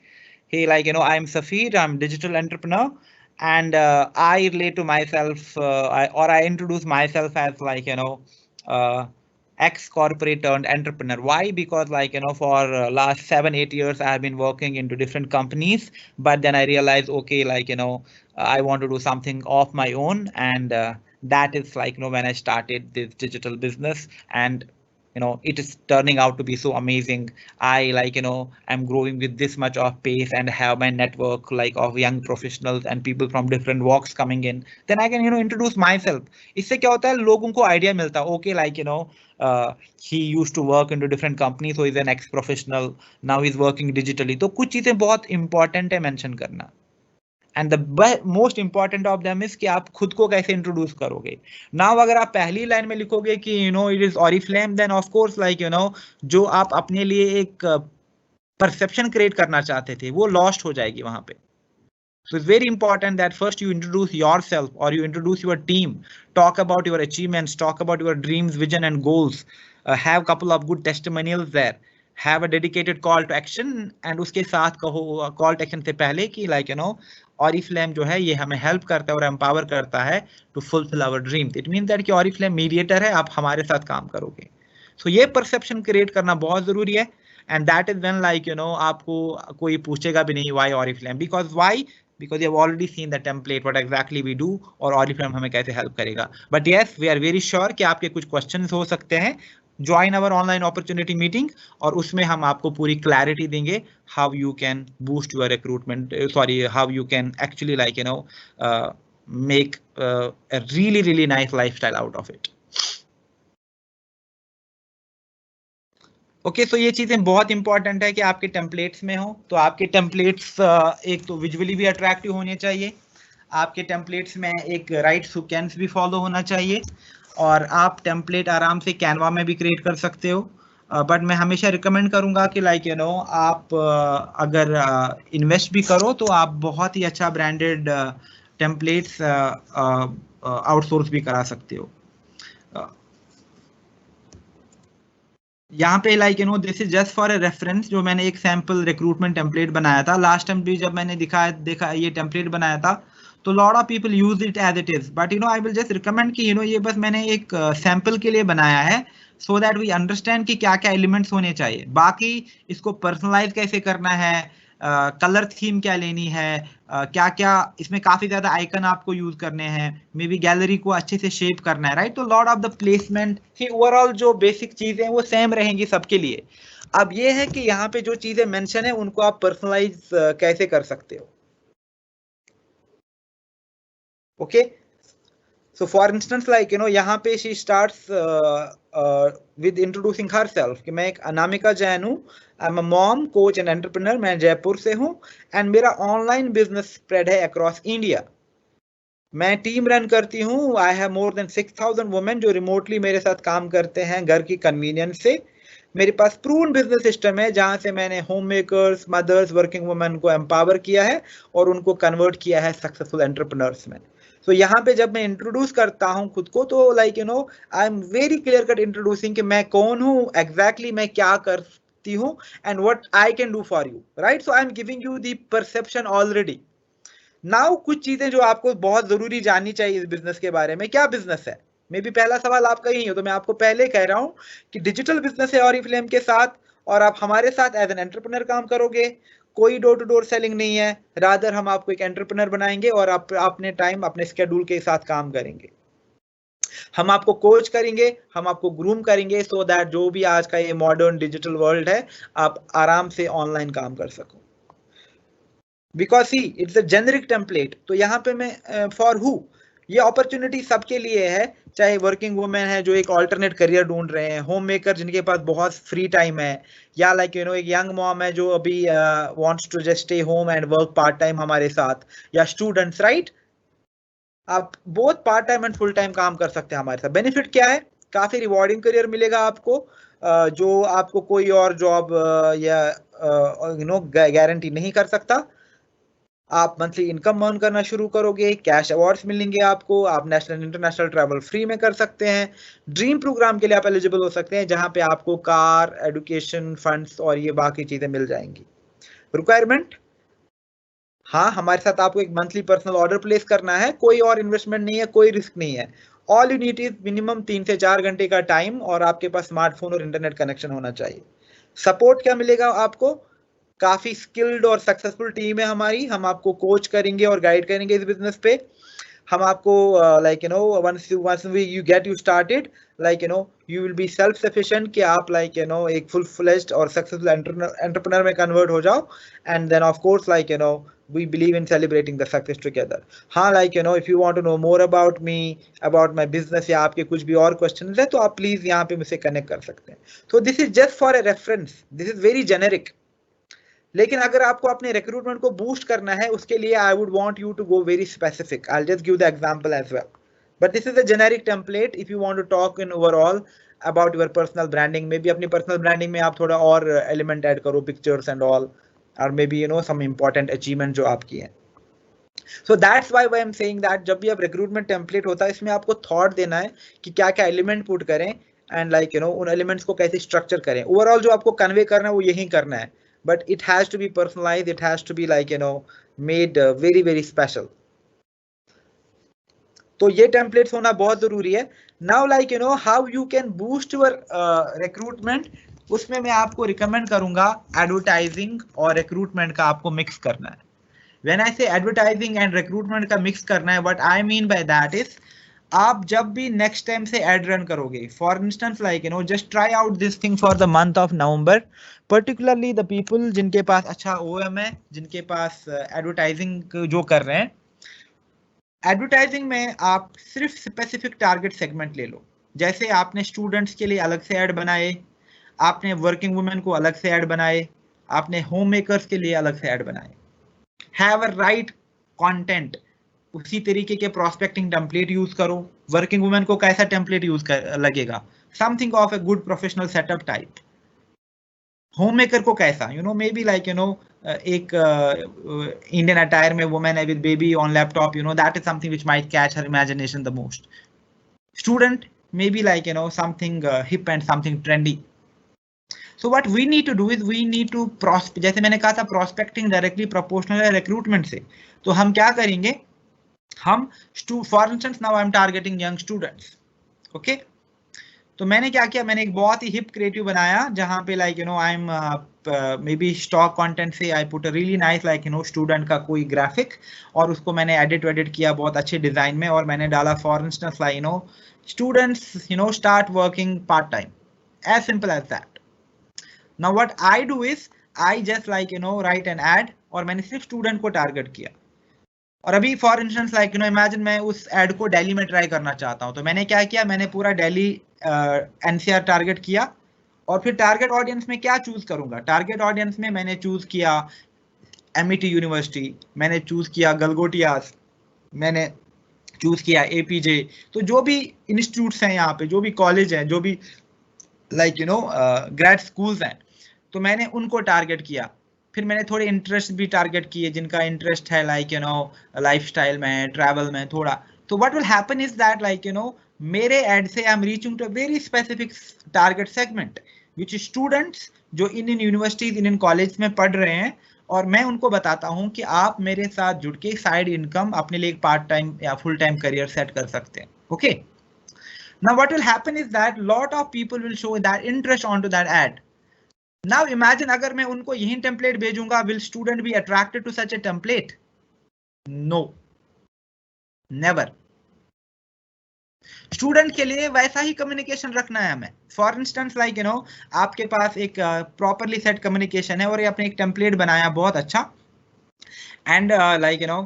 Hey like you know I am Safir, I'm digital entrepreneur, and I relate to myself I introduce myself as like you know uh, ex corporate turned entrepreneur. Why? Because like you know for last 7-8 years I have been working into different companies, but then I realized okay like you know I want to do something of my own, and that is like, when I started this digital business, and it is turning out to be so amazing. I like, I'm growing with this much of pace and have my network like of young professionals and people from different walks coming in. Then I can, introduce myself. इससे क्या होता है, लोगों को idea मिलता है, okay, like, he used to work into different companies, so he's an ex professional, now he's working digitally. तो कुछ चीजें बहुत important है mention करना. And the most important of them is कि आप खुद को कैसे इंट्रोड्यूस करोगे. नाउ अगर आप पहली लाइन में लिखोगे कि it is Oriflame, then of course like जो आप अपने लिए एक परसेप्शन क्रिएट करना चाहते थे वो लॉस्ट हो जाएगी वहां पे. So it's very important that first you introduce yourself or you introduce your team, talk about your achievements, talk about your dreams, vision and goals, have couple of good testimonials there, have a dedicated call to action, and उसके साथ कहो call to action से पहले कि like Oriflame जो है ये हमें help करता है और empower करता है to fulfill our dreams. It means that कि Oriflame mediator है, आप हमारे साथ काम करोगे. So ये perception create करना बहुत जरूरी है. And that is when like आपको कोई पूछेगा भी नहीं why Oriflame, because why, because you have already seen the template what exactly we do और Oriflame हमें कैसे help करेगा. But yes, we are very sure कि आपके कुछ questions हो सकते हैं. Join our online opportunity meeting और उसमें हम आपको पूरी clarity देंगे how you can boost your recruitment, how you can actually like make a really nice lifestyle out of it. Okay, so ये चीजें बहुत इंपॉर्टेंट है कि आपके टेम्पलेट्स में हो. तो आपके टेम्पलेट्स एक तो विजुअली भी अट्रैक्टिव होने चाहिए, आपके टेम्पलेट्स में एक राइट सीक्वेंस भी फॉलो होना चाहिए, और आप टेम्पलेट आराम से कैनवा में भी क्रिएट कर सकते हो. बट मैं हमेशा रिकमेंड करूंगा कि लाइक आप अगर इन्वेस्ट भी करो तो आप बहुत ही अच्छा ब्रांडेड टेम्पलेट्स आउटसोर्स भी करा सकते हो. यहाँ पे like this is just for a reference. जो मैंने एक सैम्पल रिक्रूटमेंट टेम्पलेट बनाया था लास्ट टाइम भी, जब मैंने देखा ये टेम्पलेट बनाया था तो lot of people use it as it is. But I will just recommend कि ये बस मैंने एक सैम्पल के लिए बनाया है, सो दैट वी अंडरस्टैंड कि क्या क्या एलिमेंट्स होने चाहिए. बाकी इसको पर्सनलाइज कैसे करना है, कलर थीम क्या लेनी है, क्या क्या इसमें काफी ज्यादा आइकन आपको यूज करने हैं, मे बी गैलरी को अच्छे से शेप करना है, राइट. तो लॉट ऑफ द प्लेसमेंट की ओवरऑल जो बेसिक चीजें हैं वो सेम रहेंगी सबके लिए. अब ये है कि यहाँ पे जो चीजें मेंशन है उनको आप पर्सनलाइज कैसे कर सकते हो. Okay, so for instance like यहाँ पे she starts with introducing herself कि मैं एक अनामिका जैन हूँ, I'm a mom, coach and entrepreneur, मैं जयपुर से हूँ, and मेरा ऑनलाइन बिजनेस स्प्रेड है अक्रॉस इंडिया. मैं टीम रन करती हूँ, I have more than 6,000 women जो रिमोटली मेरे साथ काम करते हैं घर की कन्वीनियंस से. मेरे पास प्रूवन बिजनेस सिस्टम है जहां से मैंने home makers, mothers, working women को एम्पावर किया है और उनको कन्वर्ट किया है सक्सेसफुल एंटरप्रेन्योर्स में. तो यहाँ पे जब मैं इंट्रोड्यूस करता हूँ खुद को तो like I am very clear cut introducing कि मैं कौन हूँ, एग्जैक्टली मैं क्या करती हूँ, and what I can do for you, right. So I am giving you the perception already. Now कुछ चीजें जो आपको बहुत जरूरी जाननी चाहिए इस बिजनेस के बारे में. क्या बिजनेस है, मे बी पहला सवाल आपका ही हो, तो मैं आपको पहले कह रहा हूँ कि डिजिटल बिजनेस है ऑरिफ्लेम के साथ, और आप हमारे साथ एज एन एंटरप्रेन्योर काम करोगे. कोई डोर टू डोर सेलिंग नहीं है, रादर हम आपको एक एंटरप्रेन्योर बनाएंगे और आप अपने टाइम अपने स्केड्यूल के साथ काम करेंगे. हम आपको कोच करेंगे, हम आपको ग्रूम करेंगे सो दैट जो भी आज का ये मॉडर्न डिजिटल वर्ल्ड है आप आराम से ऑनलाइन काम कर सको. Because see it's a generic template. तो यहाँ पे मैं फॉर हु, ये अपॉर्चुनिटी सबके लिए है, चाहे वर्किंग वुमेन है जो एक ऑल्टरनेट करियर ढूंढ रहे हैं, होम मेकर जिनके पास बहुत फ्री टाइम है, या लाइक एक यंग मॉम है जो अभी wants to just stay home and work part time हमारे साथ, या स्टूडेंट्स, राइट. आप बहुत part time and full time काम कर सकते हैं हमारे साथ. बेनिफिट क्या है, काफी रिवॉर्डिंग करियर मिलेगा आपको, जो आपको कोई और जॉब या गारंटी नहीं कर सकता. आप मंथली इनकम अर्न करना शुरू करोगे, कैश अवार्ड्स मिलेंगे आपको, आप नेशनल इंटरनेशनल ट्रैवल फ्री में कर सकते हैं. ड्रीम प्रोग्राम के लिए आप एलिजिबल हो सकते हैं जहां पे आपको कार, एजुकेशन, फंड्स और ये बाकी चीजें मिल जाएंगी. रिक्वायरमेंट, हाँ हमारे साथ आपको एक मंथली पर्सनल ऑर्डर प्लेस करना है, कोई और इन्वेस्टमेंट नहीं है, कोई रिस्क नहीं है. All you need is minimum 3 से 4 घंटे का टाइम और आपके पास स्मार्टफोन और इंटरनेट कनेक्शन होना चाहिए. सपोर्ट क्या मिलेगा आपको, काफी स्किल्ड और सक्सेसफुल टीम है हमारी, हम आपको कोच करेंगे और गाइड करेंगे इस बिजनेस पे. हम आपको like you know once you get you started, like you know you will be self sufficient कि आप like you know एक full fledged और successful entrepreneur में convert हो जाओ. And then of course like you know we believe in celebrating the success together. हाँ, like you know if you want to know more about me, about my business या आपके कुछ भी और questions है तो आप please यहाँ पे मुझसे connect कर सकते हैं. So this is just for a reference, this is very generic. लेकिन अगर आपको अपने रिक्रूटमेंट को बूस्ट करना है उसके लिए I would want you to go very specific. I will just give the example as well, but this is a generic template if you want to talk in overall about your personal branding. May be अपनी personal branding में आप थोड़ा और element add करो, pictures and all, और may be you know some important achievement जो आपकी है. So that's why I am saying that जब भी आप रिक्रूटमेंट टेम्पलेट होता है इसमें आपको थॉट देना है कि क्या क्या एलिमेंट पुट करें एंड लाइक यू नो उन एलिमेंट्स को कैसे स्ट्रक्चर करें. ओवरऑल जो आपको कन्वे करना है वो यही करना है, but it has to be personalized, it has to be like you know made very very special. तो ये templates होना बहुत जरूरी है. Now like you know how you can boost your recruitment, उसमें मैं आपको recommend करूंगा advertising और recruitment का आपको mix करना है. When I say advertising and recruitment का mix करना है, what I mean by that is आप जब भी नेक्स्ट टाइम से एड रन करोगे, for instance like you know just try out this thing for the month of November, particularly the people जिनके पास अच्छा ओएम है, जिनके पास एडवर्टाइजिंग जो कर रहे हैं. एडवर्टाइजिंग में आप सिर्फ स्पेसिफिक टारगेट सेगमेंट ले लो. जैसे आपने स्टूडेंट्स के लिए अलग से ऐड बनाए, आपने वर्किंग वुमेन को अलग से ऐड बनाए, आपने होम मेकर्स के लिए अलग से ऐड बनाए. Have a right content. उसी तरीके के प्रोस्पेक्टिंग टेम्पलेट यूज करो. वर्किंग वुमेन को कैसा टेम्पलेट यूज लगेगा, something of a good professional setup type. Home maker को कैसा, you know may be like you know एक इंडियन अटायर में वुमेन है with baby on laptop, you know that is something which might catch her imagination the most. Student may be like you know something hip and something trendy. So what we need to do is we need to जैसे मैंने कहा था prospecting directly proportional है recruitment से, तो हम क्या करेंगे, हम for instance now I am targeting young students. Okay, तो मैंने क्या किया, मैंने एक बहुत ही हिप क्रिएटिव बनाया जहां पे like you know I am maybe stock content से I put a really nice like you know student का कोई ग्राफिक, और उसको मैंने एडिट किया बहुत अच्छे डिजाइन में, और मैंने डाला for instance like you know students you know start working part time, as simple as that. Now what I do is I just like you know write an ad, और मैंने सिर्फ स्टूडेंट को target किया. और अभी for instance like you no imagine मैं उस add को दिल्ली में ट्राई करना चाहता हूं, तो मैंने क्या किया, मैंने पूरा दिल्ली एनसीआर टारगेट किया. और फिर टारगेट ऑडियंस में क्या चूज करूंगा, टारगेट ऑडियंस में मैंने चूज किया एमईटी यूनिवर्सिटी, मैंने चूज किया गलगोटियास, मैंने चूज किया एपीजे. तो जो भी इंस्टीट्यूट्स हैं यहाँ पे, जो भी कॉलेज हैं, जो भी like you no grade schools हैं, तो मैंने उनको टारगेट किया. फिर मैंने थोड़े इंटरेस्ट भी टारगेट किए जिनका इंटरेस्ट है लाइक यू नो लाइफस्टाइल में, ट्रैवल में थोड़ा. तो what will happen is that like you know मेरे एड से I am reaching to a very specific target segment which is students जो इंडियन यूनिवर्सिटीज, इंडियन कॉलेज में पढ़ रहे हैं, और मैं उनको बताता हूं कि आप मेरे साथ जुड़ के साइड इनकम अपने लिए एक पार्ट टाइम या फुल टाइम करियर सेट कर सकते हैं. Okay, now what will happen is that lot of people will show that interest onto that ad. Now imagine अगर मैं उनको यही टेम्पलेट भेजूंगा, will student be attracted to such a template? No, never. Student के लिए वैसा ही communication रखना है हमें. For instance like you no आपके पास एक प्रॉपरली सेट कम्युनिकेशन है और ये आपने एक टेम्पलेट बनाया बहुत अच्छा, and like you know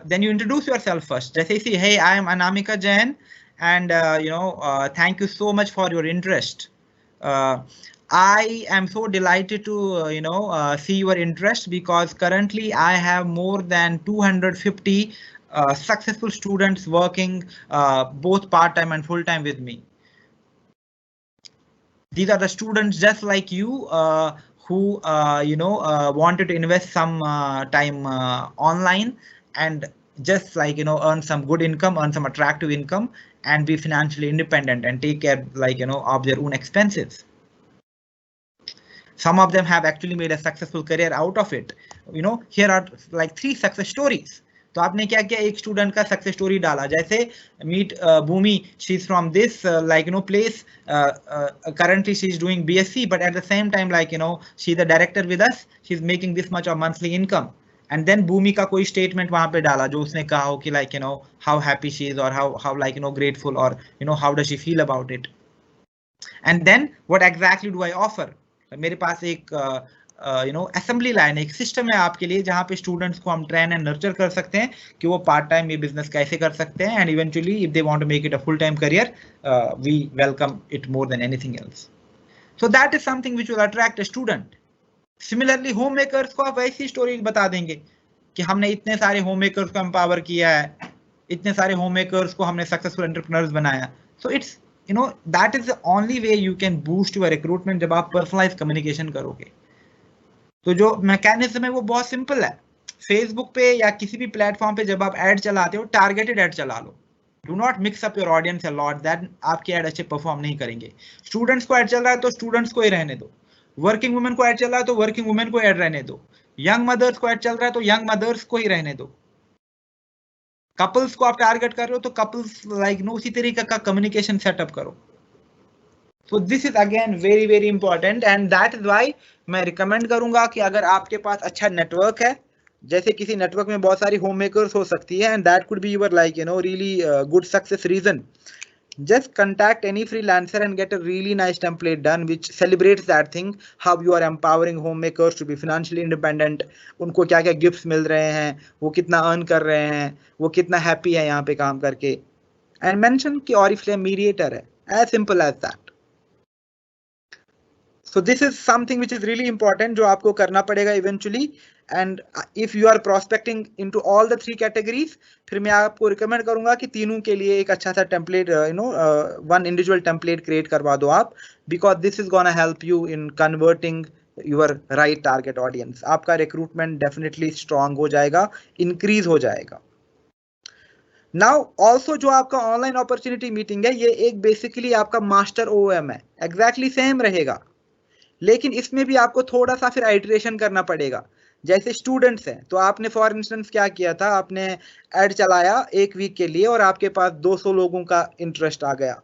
then you introduce yourself first. जैसे इसी, hey I am Anamika Jain and you know thank you so much for your interest. I am so delighted to you know see your interest, because currently I have more than 250 successful students working both part-time and full-time with me. These are the students just like you who you know wanted to invest some time online and just like you know earn some good income, earn some attractive income, and be financially independent and take care like you know of their own expenses. Some of them have actually made a successful career out of it. You know, here are like 3 success stories. तो आपने क्या किया, एक student का success story डाला, जैसे meet Bhumi, she is from this like you know place, currently she is doing BSc, but at the same time like you know she is the director with us, she is making this much of monthly income. And then Bhumi का कोई statement वहां पे डाला जो उसने कहा हो कि like you know how happy she is और how like you know grateful और you know how does she feel about it. And then what exactly do I offer. मेरे पास एक यू नो असेंबली लाइन, एक system है आपके लिए जहां पे स्टूडेंट्स को हम ट्रेन एंड नर्चर कर सकते हैं कि वो पार्ट टाइम ये बिजनेस कैसे कर सकते हैं, and eventually if they want to make it a full time career we welcome it more than anything else. So that is something which will attract a student. Similarly home makers को आप वैसी stories बता देंगे कि हमने इतने सारे home makers को एम्पावर किया है, इतने सारे होम मेकर्स को हमने सक्सेसफुल एंटरप्रेन्योर्स बनाया. So it's you know that is the only way you can boost your recruitment, जब आप पर्सनलाइज कम्युनिकेशन करोगे. तो जो मैकेनिज्म है वो बहुत सिंपल है. फेसबुक पे या किसी भी प्लेटफॉर्म पे जब आप एड चलाते हो, टारगेटेड एड चला लो. Do not mix up your audience a lot, that आपके एड अच्छे परफॉर्म नहीं करेंगे. स्टूडेंट्स को एड चल रहा है तो स्टूडेंट्स को ही रहने दो. वर्किंग वुमेन को एड चल रहा है तो वर्किंग वुमेन को एड रहने दो. यंग मदर्स को एड चल रहा है तो यंग मदर्स को ही रहने दो. कपल्स को आप टारगेट कर रहे हो तो कपल्स लाइक नो उसी तरीके का कम्युनिकेशन सेटअप करो. So this is again very important and that is why मैं रिकमेंड करूंगा कि अगर आपके पास अच्छा नेटवर्क है, जैसे किसी नेटवर्क में बहुत सारी होम मेकर्स हो सकती है, and that could be your like you know really good success reason. Just contact any freelancer and get a really nice template done which celebrates that thing, how you are empowering homemakers to be financially independent, उनको क्या क्या gifts मिल रहे हैं, वो कितना earn कर रहे हैं, वो कितना हैप्पी है यहाँ पे काम करके, and mention कि Oriflame mediator है, as simple as that. So this is something which is really important जो आपको करना पड़ेगा eventually. And if you are prospecting into all the three categories, फिर मैं आपको recommend करूंगा कि तीनों के लिए एक अच्छा सा template one individual template create करवा दो आप, because this is gonna help you in converting your right target audience. आपका recruitment definitely strong हो जाएगा, increase हो जाएगा. Now also जो आपका online opportunity meeting है, ये एक basically आपका master OM है, exactly same रहेगा, लेकिन इसमें भी आपको थोड़ा सा फिर आइटरेशन करना पड़ेगा. जैसे स्टूडेंट्स हैं तो आपने फॉर इंस्टेंस क्या किया था, आपने एड चलाया एक वीक के लिए और आपके पास 200 लोगों का इंटरेस्ट आ गया.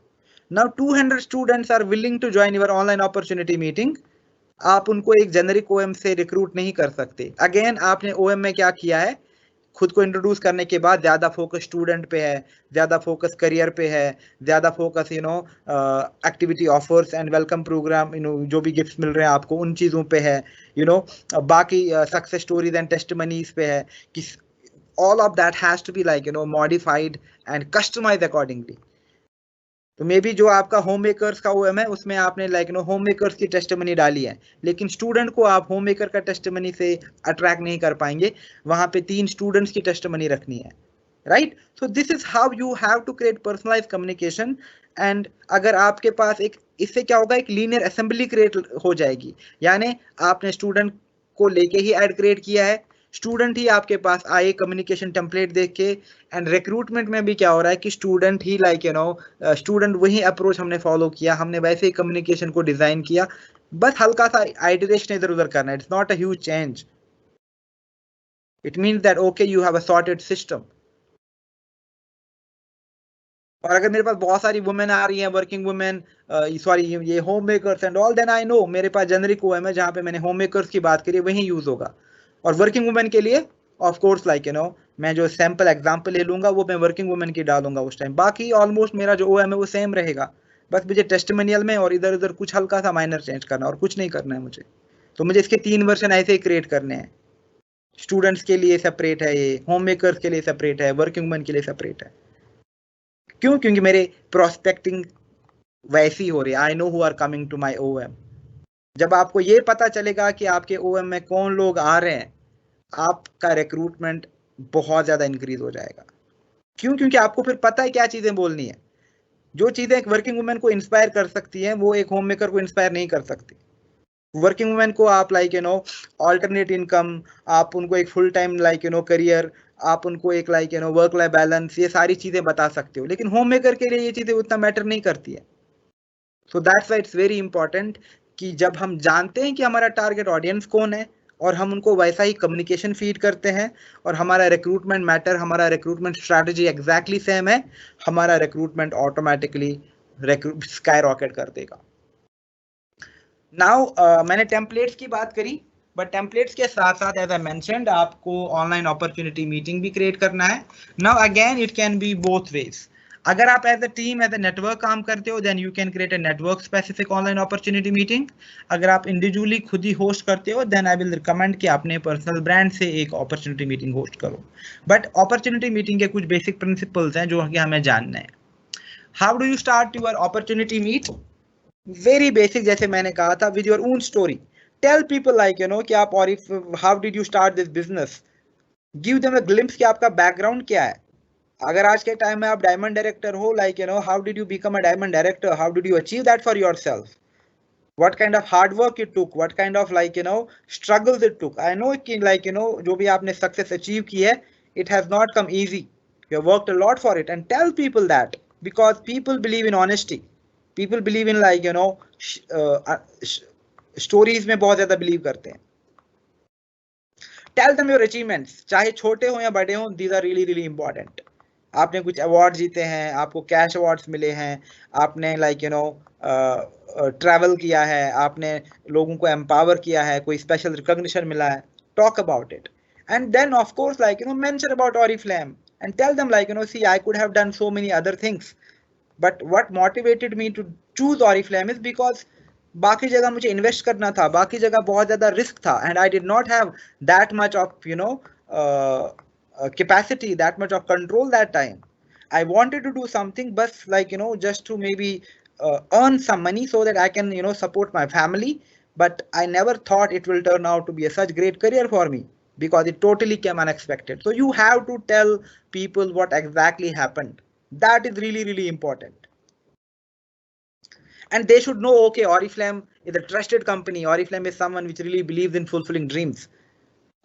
Now 200 students are willing to join your online opportunity meeting. आप उनको एक जेनरिक ओएम से रिक्रूट नहीं कर सकते. अगेन आपने ओएम में क्या किया है, खुद को इंट्रोड्यूस करने के बाद ज्यादा फोकस स्टूडेंट पे है, ज्यादा फोकस करियर पे है, ज्यादा focus activity offers and welcome program जो भी गिफ्ट्स मिल रहे हैं आपको उन चीजों पे है, बाकी सक्सेस स्टोरीज एंड टेस्टिमनीज पे है कि all of that has to be like modified and customize accordingly. तो मे बी जो आपका होम मेकर्स का ओएम है उसमें आपने होम मेकर्स की टेस्टिमनी डाली है, लेकिन स्टूडेंट को आप होम मेकर का टेस्टिमनी से अट्रैक्ट नहीं कर पाएंगे, वहां पे 3 स्टूडेंट्स की टेस्टिमनी रखनी है, right. So this is how you have to create personalize communication. And अगर आपके पास इससे क्या होगा, एक लीनियर असेंबली क्रिएट हो जाएगी, यानी आपने स्टूडेंट को लेके ही एड क्रिएट किया है, स्टूडेंट ही आपके पास आए कम्युनिकेशन टेम्पलेट देख के. एंड रिक्रूटमेंट में भी क्या हो रहा है कि स्टूडेंट ही स्टूडेंट वही अप्रोच हमने फॉलो किया, हमने वैसे ही कम्युनिकेशन को डिजाइन किया, बस हल्का सा आइटरेशन इधर उधर करना है. It's not a huge change. It means that okay you have a sorted system. और अगर मेरे पास बहुत सारी वुमेन आ रही हैं, वर्किंग वुमेन, सॉरी ये home makers and all, then I know मेरे पास जेनरिक ओएम है जहाँ पे मैंने होम मेकर्स की बात करी, वही यूज होगा. और वर्किंग वुमेन के लिए ऑफ कोर्स मैं जो सैंपल एग्जांपल ले लूंगा वो मैं वर्किंग वुमेन की डालूंगा उस टाइम. बाकी ऑलमोस्ट मेरा जो ओएम है वो सेम रहेगा, बस मुझे टेस्टिमोनियल में और इधर उधर कुछ हल्का सा माइनर चेंज करना और कुछ नहीं करना है मुझे. तो मुझे इसके 3 वर्जन ऐसे ही क्रिएट करने हैं. स्टूडेंट्स के लिए सेपरेट है, ये होम मेकर्स के लिए सेपरेट है, वर्किंग वुमेन के लिए सेपरेट है. क्यों? क्योंकि मेरे प्रोस्पेक्टिंग वैसी हो रही है. I know who are coming to my OM. जब आपको ये पता चलेगा कि आपके ओएम में कौन लोग आ रहे हैं, आपका रिक्रूटमेंट बहुत ज्यादा इंक्रीज हो जाएगा. क्यों? क्योंकि आपको फिर पता है क्या चीजें बोलनी है. जो चीजें एक वर्किंग वुमेन को इंस्पायर कर सकती हैं वो एक होम मेकर को इंस्पायर नहीं कर सकती. वर्किंग वुमेन को आप ऑल्टरनेट इनकम, आप उनको एक फुल टाइम करियर, आप उनको एक वर्क लाइफ बैलेंस, ये सारी चीजें बता सकते हो, लेकिन होम मेकर के लिए ये चीजें उतना मैटर नहीं करती है. So that's why it's very important कि जब हम जानते हैं कि हमारा टारगेट ऑडियंस कौन है और हम उनको वैसा ही कम्युनिकेशन फीड करते हैं और हमारा रिक्रूटमेंट मैटर, हमारा रिक्रूटमेंट स्ट्रैटेजी एग्जैक्टली सेम है, हमारा रिक्रूटमेंट ऑटोमेटिकली स्काई रॉकेट कर देगा. नाउ मैंने टेम्पलेट्स की बात करी, बट टेम्पलेट्स के साथ साथ एज आई मेंशन्ड आपको ऑनलाइन अपॉर्चुनिटी मीटिंग भी क्रिएट करना है. Now again it can be both ways. अगर आप as a team as a network काम करते हो then you can create a network specific online opportunity meeting. अगर आप इंडिविजुअली खुद ही होस्ट करते हो देन आई विल रिकमेंड कि अपने पर्सनल ब्रांड से एक अपॉर्चुनिटी मीटिंग होस्ट करो. बट अपॉर्चुनिटी मीटिंग के कुछ बेसिक प्रिंसिपल्स हैं जो कि हमें जानना है. How do you start your opportunity meet? Very basic, जैसे मैंने कहा था, with your own story. Tell people like you know कि आप और how did you start this business. Give them a glimpse कि आपका बैकग्राउंड क्या है. अगर आज के टाइम में आप डायमंड डायरेक्टर हो, like you know how did you become a diamond director, how did you achieve that for yourself, what kind of hard work it took, what kind of like you know struggles it took. I know कि like you know जो भी आपने success achieve की है, it has not come easy. You have worked a lot for it, and tell people that, because people believe in honesty. People believe in like you know stories में बहुत ज्यादा believe करते हैं. Tell them your achievements, चाहे छोटे हो या बड़े हो, these are really really important. आपने कुछ अवार्ड जीते हैं, आपको कैश अवार्ड्स मिले हैं, आपने लाइक यू नो ट्रैवल किया है, आपने लोगों को एम्पावर किया है, कोई स्पेशल रिकॉग्निशन मिला है, talk about it. And then of course like you know mention about Oriflame and tell them like you know, see, I could have done so many other things, but what motivated me to choose Oriflame is because बाकी जगह मुझे invest करना था, बाकी जगह बहुत ज्यादा risk था, and I did not have that much of you know capacity, that much of control that time. I wanted to do something but like you know just to maybe earn some money so that I can you know support my family, but I never thought it will turn out to be a such great career for me because it totally came unexpected. So you have to tell people what exactly happened. That is really really important, and they should know, okay, Oriflame is a trusted company, Oriflame is someone which really believes in fulfilling dreams.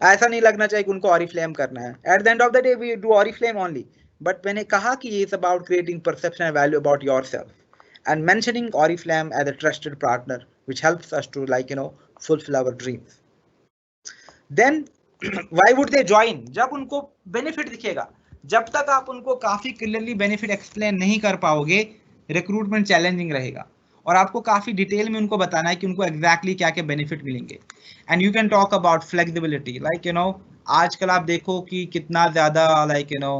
ऐसा नहीं लगना चाहिए कि उनको Oriflame करना है. At the end of the day we do Oriflame only, but मैंने कहा कि ये is about creating perception and value about yourself and mentioning Oriflame as a trusted partner which helps us to like you know fulfil our dreams. Then why would they join? जब उनको benefit दिखेगा. जब तक आप उनको काफी clearly benefit explain नहीं कर पाओगे, रिक्रूटमेंट चैलेंजिंग रहेगा, और आपको काफी डिटेल में उनको बताना है कि उनको एग्जैक्टली क्या क्या बेनिफिट मिलेंगे. And you can talk about flexibility, like you no आजकल आप देखो कि कितना ज्यादा like you no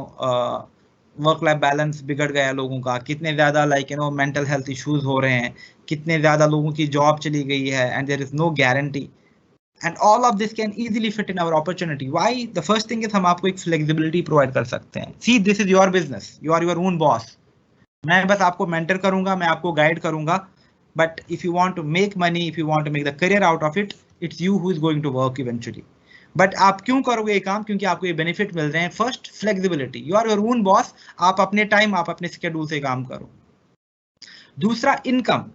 work life balance बिगड़ गया लोगों का, कितने ज्यादा like you know mental health issues हो रहे हैं, कितने ज्यादा लोगों की जॉब चली गई है, and there is no guarantee. And all of this can easily fit in our opportunity. Why? The first thing is हम आपको एक फ्लेक्सिबिलिटी प्रोवाइड कर सकते हैं. See, this is your business, you are your own boss. मैं बस आपको mentor करूंगा, मैं आपको गाइड करूंगा, but if you want to make money, if you want to make the career out of it, it's you who is going to work eventually. But आप क्यों करोगे ये काम? क्योंकि आपको ये बेनिफिट मिल रहे हैं. First, flexibility, you are your own boss, आप अपने टाइम, आप अपने स्केड्यूल से काम करो. दूसरा, इनकम.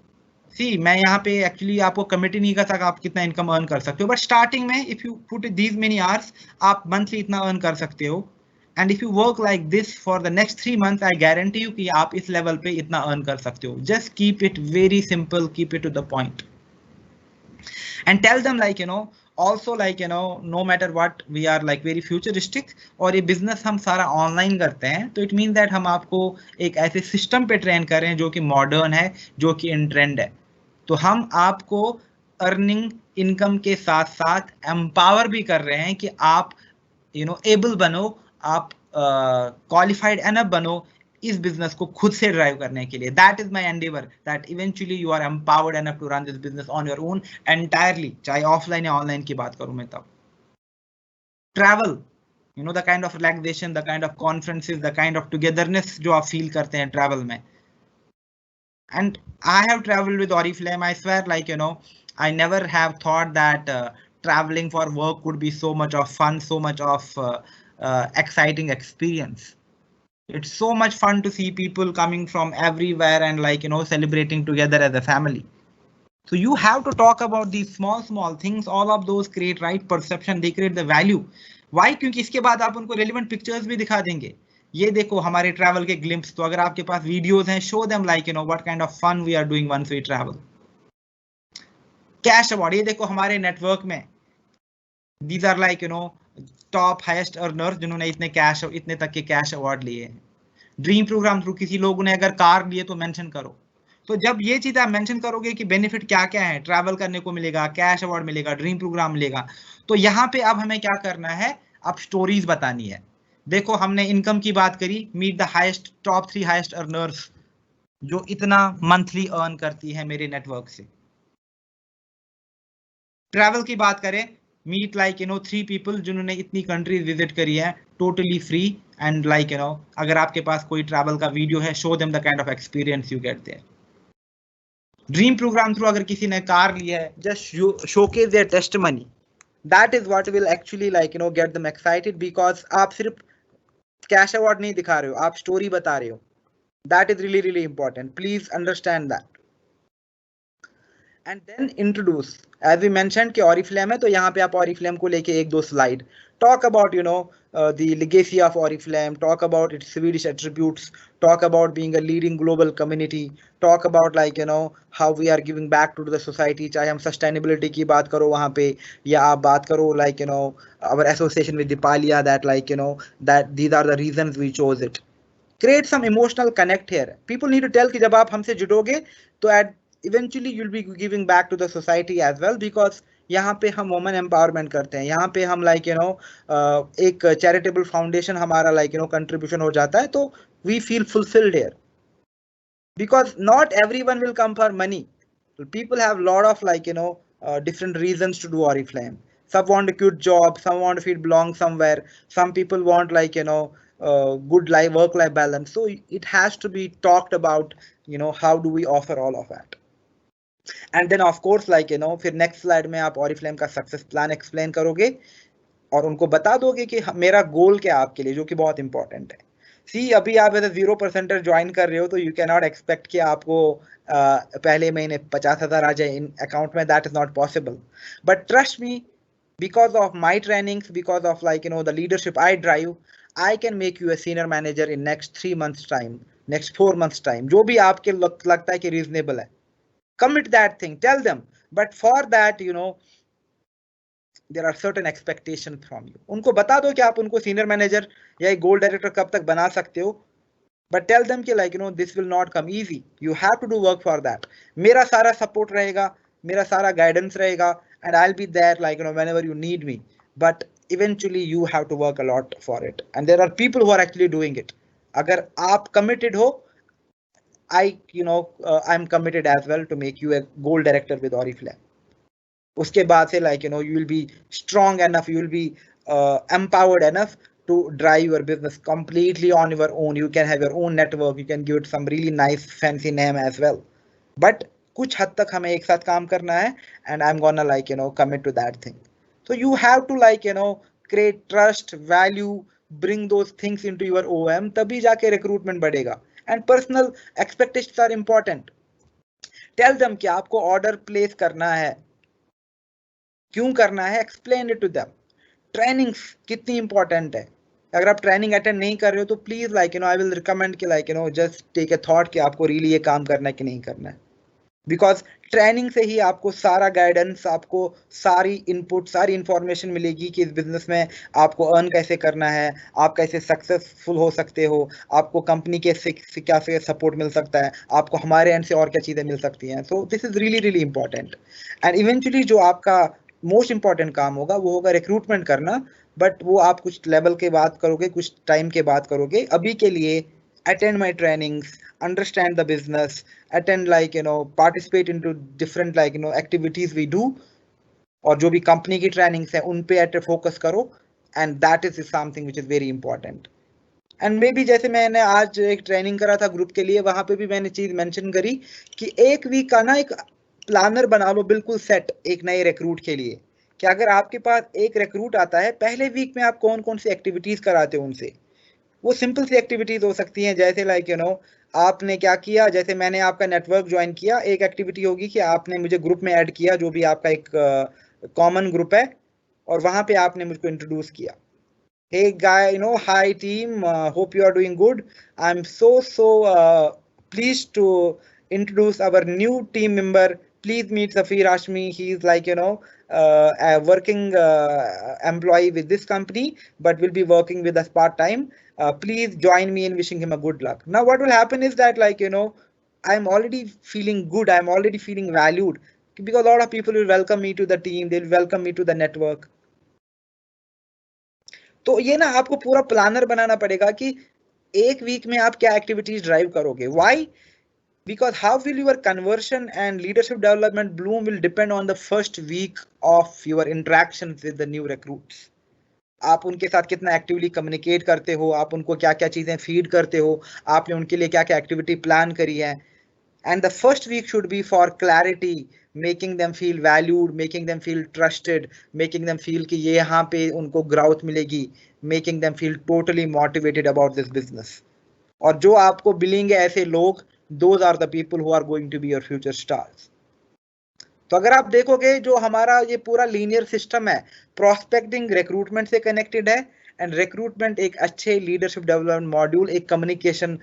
सी, मैं यहाँ पे एक्चुअली आपको कमिटी नहीं कर सकता आप कितना इनकम अर्न कर सकते हो, बट स्टार्टिंग में if you put these many hours, आप मंथली इतना अर्न कर सकते हो. And if you work like this for the next 3 months, I guarantee you कि आप इस लेवल पे इतना अर्न कर सकते हो. Just keep it very simple, keep it to the point, and tell them like you know also like you know no matter what, we are like very futuristic, और ये बिजनेस हम सारा online करते हैं, तो इट मीन दैट हम आपको एक ऐसे सिस्टम पे ट्रेन कर रहे हैं जो कि मॉडर्न है, जो कि इन ट्रेंड है. तो हम आपको अर्निंग इनकम के साथ साथ एम्पावर भी कर रहे हैं कि आप यू नो एबल बनो, आप क्वालिफाइड एनफ बनो इस बिजनेस को खुद से ड्राइव करने के लिए. That is my endeavour, that eventually you are empowered enough to run this business on your own entirely, चाहे ऑफलाइन या ऑनलाइन की बात करूं मैं. तब travel, you know the kind of relaxation, the kind of conferences, the kind of togetherness जो आप feel करते हैं ट्रैवल में. And I have traveled with Oriflame. I swear, like you know, I never have thought that traveling for work would be so much of fun, so much of exciting experience. It's so much fun to see people coming from everywhere and like you know celebrating together as a family. So you have to talk about these small things. All of those create right perception. They create the value. Why? क्योंकि इसके बाद आप उनको relevant pictures भी दिखा देंगे. ये देखो हमारे ट्रैवल के ग्लिम्प्स. तो अगर आपके पास वीडियोस हैं, show them like you know what kind of fun we are doing once we travel. Cash award, ये देखो हमारे नेटवर्क में these are like you know top highest earners जिन्होंने इतने तक के कैश अवार्ड लिए हैं. ड्रीम प्रोग्राम थ्रू किसी लोगों ने अगर कार लिए तो मेंशन करो. तो जब ये चीज आप मेंशन करोगे कि बेनिफिट क्या क्या है, ट्रैवल करने को मिलेगा, कैश अवार्ड मिलेगा, ड्रीम प्रोग्राम मिलेगा, तो यहाँ पे अब हमें क्या करना है, अब स्टोरीज बतानी है। देखो हमने इनकम की बात करी, meet the highest top 3 highest earners जो इतना मंथली अर्न करती है मेरे नेटवर्क से। ट्रैवल की बात करें, मीट लाइक 3 पीपल जिन्होंने इतनी कंट्रीज विजिट करी है टोटली फ्री, एंड लाइक अगर आपके पास कोई ट्रैवल का वीडियो है, show them the kind of experience you get there. Dream program through अगर किसी ने कार लिया है, just showcase their testimony, that is what will actually like get them excited, because आप सिर्फ कैश अवार्ड नहीं दिखा रहे हो, आप स्टोरी बता रहे हो। That is really really important, please understand that. And then introduce, as we mention कि ऑरिफ्लेम है, तो यहाँ पे आप ऑरिफ्लेम को लेके एक दो slide talk about the legacy of Oriflame, talk about its Swedish attributes, talk about being a leading global community, talk about like how we are giving back to the society, चाहे हम sustainability की बात करो वहाँ पे, या आप बात करो like our association with Dipalia, that like that these are the reasons we chose it. Create some emotional connect here. People need to tell कि जब आप हमसे जुड़ोगे तो at eventually you'll be giving back to the society as well, because यहाँ पे हम women empowerment करते हैं, यहाँ पे हम लाइक एक चैरिटेबल फाउंडेशन हमारा लाइक कंट्रीब्यूशन हो जाता है, तो we feel fulfilled here, because not everyone will come for money. People have a lot of like different reasons to do Oriflame. Some want a good job, some want to feel belong somewhere, some people want like good life, work life balance. So it has to be talked about, how do we offer all of that. And then of course like फिर next slide में आप Oriflame का success plan explain करोगे और उनको बता दोगे कि मेरा गोल क्या है आपके लिए, जो कि बहुत इंपॉर्टेंट है. सी अभी आप एज 0% ज्वाइन कर रहे हो, तो यू कैन नॉट एक्सपेक्ट कि आपको पहले महीने 50,000 आ जाए इन अकाउंट में. That is not possible. But trust me, because of my trainings, because of like the leadership I drive, I can make you a senior manager in next 3 months time, next 4 months time, जो भी आपके लगता है कि reasonable है. Commit that thing, tell them, but for that there are certain expectations from you. उनको बता दो कि आप उनको सीनियर मैनेजर या एक गोल्ड डायरेक्टर कब तक बना सकते हो, but tell them कि like this will not come easy, you have to do work for that. मेरा सारा सपोर्ट रहेगा, मेरा सारा गाइडेंस रहेगा, and I'll be there like whenever you need me, but eventually you have to work a lot for it, and there are people who are actually doing it. अगर आप committed हो, I'm committed as well to make you a gold director with Oriflame. उसके बाद से like you will be strong enough, you will be empowered enough to drive your business completely on your own. You can have your own network, you can give it some really nice fancy name as well. But कुछ हद तक हमें एक साथ काम करना है, and I'm gonna like commit to that thing. So you have to like create trust, value, bring those things into your OM, तभी जाके recruitment बढ़ेगा. And personal expectations are important. Tell them कि आपको order place करना है, क्यों करना है, explain it to them. Trainings कितनी important है, अगर आप ट्रेनिंग अटेंड नहीं कर रहे हो तो please like I will recommend कि like just take a thought कि आपको रियली ये काम करना है कि नहीं करना है. बिकॉज ट्रेनिंग से ही आपको सारा गाइडेंस, आपको सारी इनपुट, सारी इंफॉर्मेशन मिलेगी कि इस बिजनेस में आपको अर्न कैसे करना है, आप कैसे सक्सेसफुल हो सकते हो, आपको कंपनी के से क्या से सपोर्ट मिल सकता है, आपको हमारे एंड से और क्या चीज़ें मिल सकती हैं. सो this is really really important. And eventually जो आपका मोस्ट इंपॉर्टेंट काम होगा वो होगा रिक्रूटमेंट करना, बट वो आप कुछ लेवल के बाद करोगे, कुछ टाइम के बाद करोगे. अभी के लिए attend my trainings, understand the business, attend like participate into different like activities we do, और जो भी कंपनी की ट्रेनिंग्स है उन पे फोकस करो, and that is something which is very important. And may B जैसे मैंने आज एक ट्रेनिंग करा था ग्रुप के लिए, वहां पे भी मैंने चीज मेंशन करी कि एक वीक का ना एक प्लानर बना लो बिल्कुल सेट एक नए रिक्रूट के लिए, कि अगर आपके पास एक रिक्रूट आता है, पहले वीक में आप कौन कौन सी एक्टिविटीज कराते हो उनसे. वो सिंपल सी एक्टिविटीज हो सकती हैं, जैसे लाइक आपने क्या किया, जैसे मैंने आपका नेटवर्क ज्वाइन किया, एक एक्टिविटी होगी कि आपने मुझे ग्रुप में ऐड किया, जो भी आपका एक कॉमन ग्रुप है, और वहां पे आपने मुझको इंट्रोड्यूस किया. Hey guy, hi team, hope you are doing good. I'm so pleased to introduce our new team member. Please meet Zafir Hashmi. He's like a working employee with this company, but will be working with us part time. Please join me in wishing him a good luck. Now what will happen is that like I'm already feeling good, I'm already feeling valued, because a lot of people will welcome me to the team, they'll welcome me to the network. तो ये ना आपको पूरा planner बनाना पड़ेगा कि एक week में आप क्या एक्टिविटीज ड्राइव करोगे. Why? Because how will your conversion and leadership development bloom will depend on the first week of your interactions with the new recruits. आप उनके साथ कितना एक्टिवली कम्युनिकेट करते हो, आप उनको क्या क्या चीजें फीड करते हो, आपने उनके लिए क्या क्या एक्टिविटी प्लान करी है. And the first week should be for clarity, making them feel valued, making them feel trusted, making them feel कि ये यहाँ पे उनको growth मिलेगी, making them feel totally motivated about this business. और जो आपको मिलेंगे ऐसे लोग, those are the people who are going to be your future stars. तो अगर आप देखोगे जो हमारा ये पूरा लीनियर सिस्टम है, प्रोस्पेक्टिंग रिक्रूटमेंट से कनेक्टेड है, एंड रिक्रूटमेंट एक अच्छे लीडरशिप डेवलपमेंट मॉड्यूल, एक कम्युनिकेशन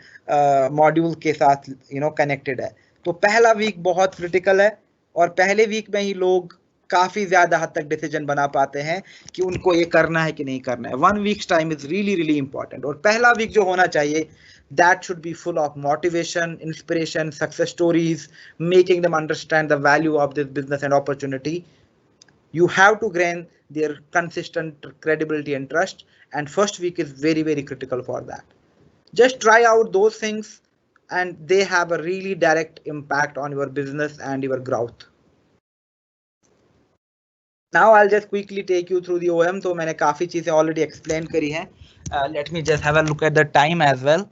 मॉड्यूल के साथ कनेक्टेड है. तो पहला वीक बहुत क्रिटिकल है, और पहले वीक में ही लोग काफी ज्यादा हद तक डिसीजन बना पाते हैं कि उनको ये करना है कि नहीं करना है. 1 week's time is really really important. और पहला वीक जो होना चाहिए, that should be full of motivation, inspiration, success stories, making them understand the value of this business and opportunity. You have to gain their consistent credibility and trust, and first week is very very critical for that. Just try out those things, and they have a really direct impact on your business and your growth. Now I'll just quickly take you through the OM. तो मैंने काफी चीजें already explain करी हैं. Let me just have a look at the time as well.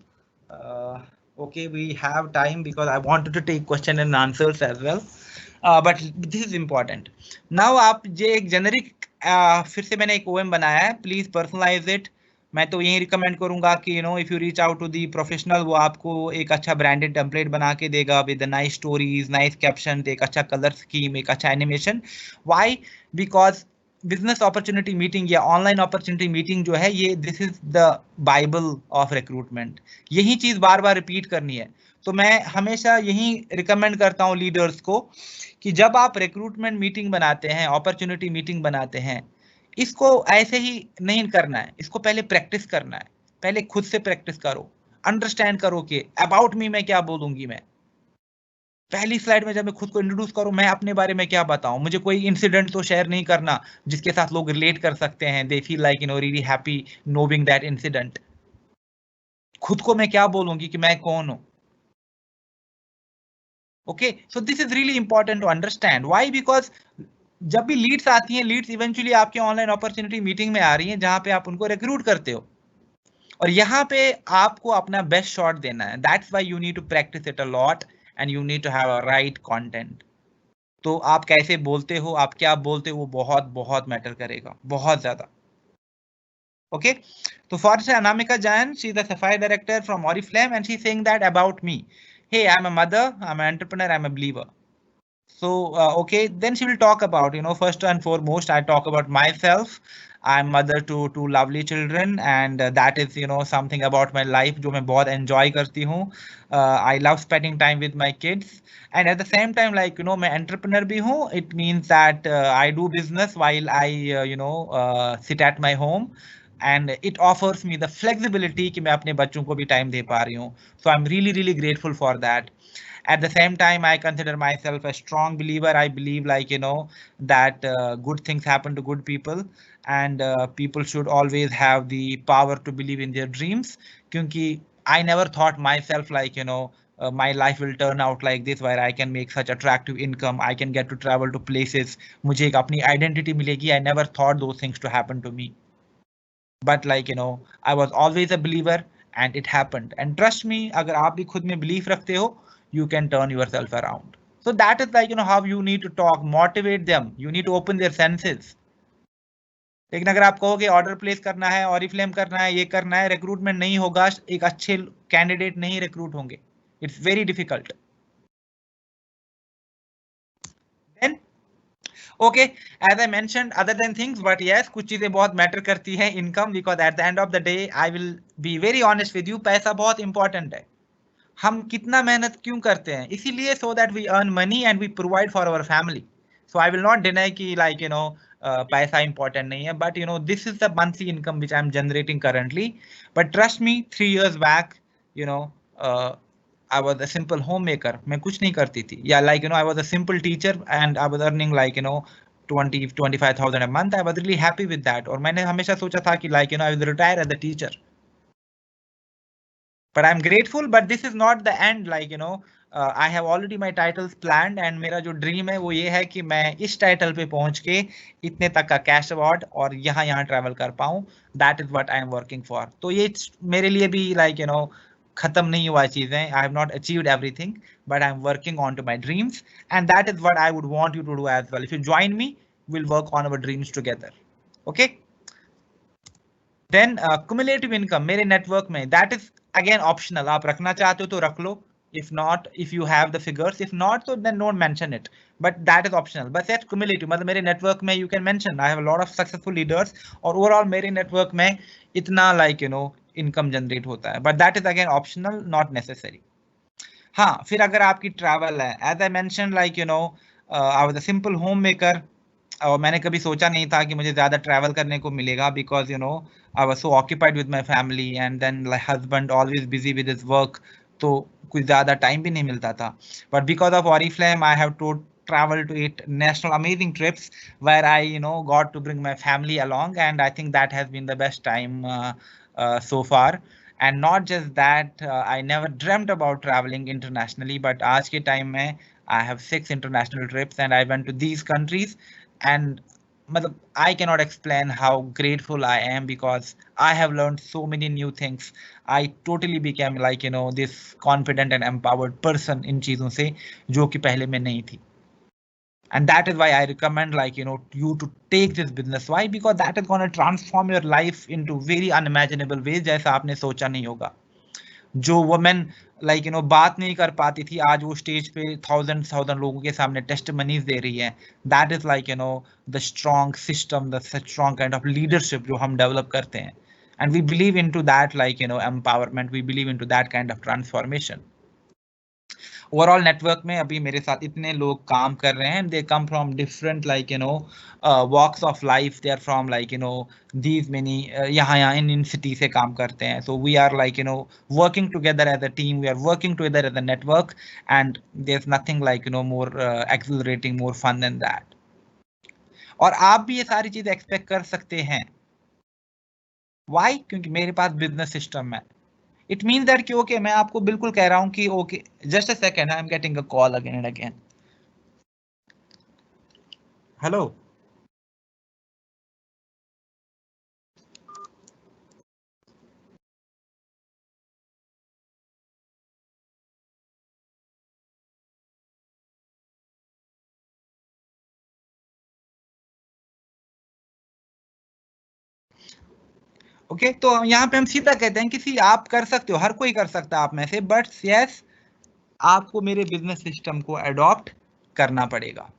Okay, we have time because I wanted to take question and answers as well, but this is important. Now आप ये एक generic फिर से मैंने एक OM बनाया है, please personalize it. मैं तो यही रिकमेंड करूंगा कि if you reach out to the professional, वो आपको एक अच्छा branded template बना के देगा with the nice stories, nice captions, एक अच्छा color scheme, एक अच्छा animation. Why? Because business opportunity meeting या ऑनलाइन अपॉर्चुनिटी मीटिंग जो है, ये this is the Bible of recruitment. यही चीज बार बार रिपीट करनी है. तो मैं हमेशा यही रिकमेंड करता हूँ लीडर्स को कि जब आप रिक्रूटमेंट मीटिंग बनाते हैं, अपॉर्चुनिटी मीटिंग बनाते हैं, इसको ऐसे ही नहीं करना है, इसको पहले प्रैक्टिस करना है. पहले खुद से प्रैक्टिस करो, अंडरस्टैंड करो कि अबाउट मी मैं क्या बोलूंगी. मैं पहली स्लाइड में जब मैं खुद को इंट्रोड्यूस करूं, मैं अपने बारे में क्या बताऊं. मुझे कोई इंसिडेंट तो शेयर नहीं करना जिसके साथ लोग रिलेट कर सकते हैं, they feel like really happy knowing that incident. खुद को मैं क्या बोलूंगी कि मैं कौन हूं. Okay, so this is really important to understand. Why? Because जब भी लीड्स आती हैं, लीड्स इवेंचुअली आपके ऑनलाइन अपॉर्चुनिटी मीटिंग में आ रही हैं, जहां पे आप उनको रिक्रूट करते हो, और यहाँ पे आपको अपना बेस्ट शॉट देना है. That's why you need to practice it a lot and you need to have a right content. तो आप कैसे बोलते हो, आप क्या बोलते हो, वो बहुत बहुत मैटर करेगा, बहुत ज्यादा. Okay, so for Anamika Jain, she is the Sapphire director from Oriflame, and she's saying that about me. Hey, I'm a mother, I'm an entrepreneur, I'm a believer. So okay, then she will talk about, first and foremost, I talk about myself. I'm mother to two lovely children, and that is something about my life जो मैं बहुत enjoy करती हूँ. I love spending time with my kids, and at the same time, like मैं entrepreneur भी हूँ. It means that I do business while I sit at my home, and it offers me the flexibility कि मैं अपने बच्चों को भी time दे पा रही हूँ. So I'm really really grateful for that. At the same time, I consider myself a strong believer. I believe that good things happen to good people, and people should always have the power to believe in their dreams. Because I never thought myself my life will turn out like this, where I can make such attractive income, I can get to travel to places, मुझे एक अपनी identity मिलेगी. I never thought those things to happen to me. But I was always a believer, and it happened. And trust me, अगर आप भी खुद में belief रखते हो, you can turn yourself around. So that is how you need to talk, motivate them. You need to open their senses. लेकिन अगर आप कहोगे ऑर्डर प्लेस करना है, ऑरिफ्लेम करना है, ये करना है, रिक्रूटमेंट नहीं होगा, एक अच्छे कैंडिडेट नहीं रिक्रूट होंगे. It's very difficult. Then okay, as I mentioned, other than things, but yes, कुछ चीजें बहुत मैटर करती है. Income, because at the end of the day, I will be very honest with you, पैसा बहुत important है. हम कितना मेहनत क्यों करते हैं? इसीलिए so that we earn money and we provide for our family. So I will not deny कि पैसा important नहीं है, but this is the monthly income which I'm generating currently. But trust me, 3 years back, I was a simple homemaker, मैं कुछ नहीं करती थी, या like I was a simple teacher and I was earning 20-25,000 a month. I was really happy with that. और मैंने हमेशा सोचा था कि I will retire as a teacher. But I'm grateful, but this is not the end. I have already my titles planned, and मेरा जो dream है वो ये है कि मैं इस टाइटल पे पहुंच के इतने तक का कैश अवार्ड और यहाँ ट्रैवल कर पाऊं. That is what I am working for. तो ये मेरे लिए भी खत्म नहीं हुआ चीजें. I have not achieved everything, but I am working on to my dreams, and that is what I would want you to do as well. If you join me, we'll work on our dreams together. Okay? Then cumulative income मेरे network में, that is again optional. आप रखना चाहते हो तो रख लो. If not, if you have the figures, if not, so then don't mention it. But that is optional. But that's cumulative. मतलब मेरे network में you can mention. I have a lot of successful leaders. और overall मेरे network में इतना income generate होता है. But that is again optional, not necessary. हाँ, फिर अगर आपकी travel है, as I mentioned, I was a simple homemaker. और मैंने कभी सोचा नहीं था कि मुझे ज्यादा ट्रैवल करने को मिलेगा, because I was so occupied with my family and then like husband always busy with his work, तो कुछ ज्यादा टाइम भी नहीं मिलता था. But because of Oriflame I have to travel to 8 national amazing trips where I got to bring my family along, and I think that has been the best time so far. And not just that, I never dreamt about traveling internationally, but आज के time में I have 6 international trips and I went to these countries, and I cannot explain how grateful I am, because I have learned so many new things. I totally became this confident and empowered person in चीजों से जो कि पहले में नहीं थी. And that is why I recommend you to take this business. Why? Because that is going to transform your life into very unimaginable ways जैसा आपने सोचा नहीं होगा. जो वुमेन बात नहीं कर पाती थी, आज वो स्टेज पे थाउजेंड लोगों के सामने टेस्टिमनीज दे रही है. That is the strong system, the strong kind of leadership जो हम डेवलप करते हैं. And we believe into that empowerment, we believe into that kind of transformation. Overall network में अभी मेरे साथ इतने लोग काम कर रहे हैं. They come from different walks of life. They are from these many यहाँ इन सिटी से काम करते हैं. So we are working together as a team, we are working together as a network, and there is nothing more accelerating, more fun than that. और आप भी ये सारी चीजें एक्सपेक्ट कर सकते हैं. वाई? क्योंकि मेरे पास बिजनेस सिस्टम है. It means that कि okay, मैं आपको बिल्कुल कह रहा हूँ कि okay, just a second, I'm getting a call again and again. Hello. Okay, तो यहाँ पे हम सीधा कहते हैं कि आप कर सकते हो, हर कोई कर सकता है आप में से, बट यस, आपको मेरे बिजनेस सिस्टम को अडॉप्ट करना पड़ेगा.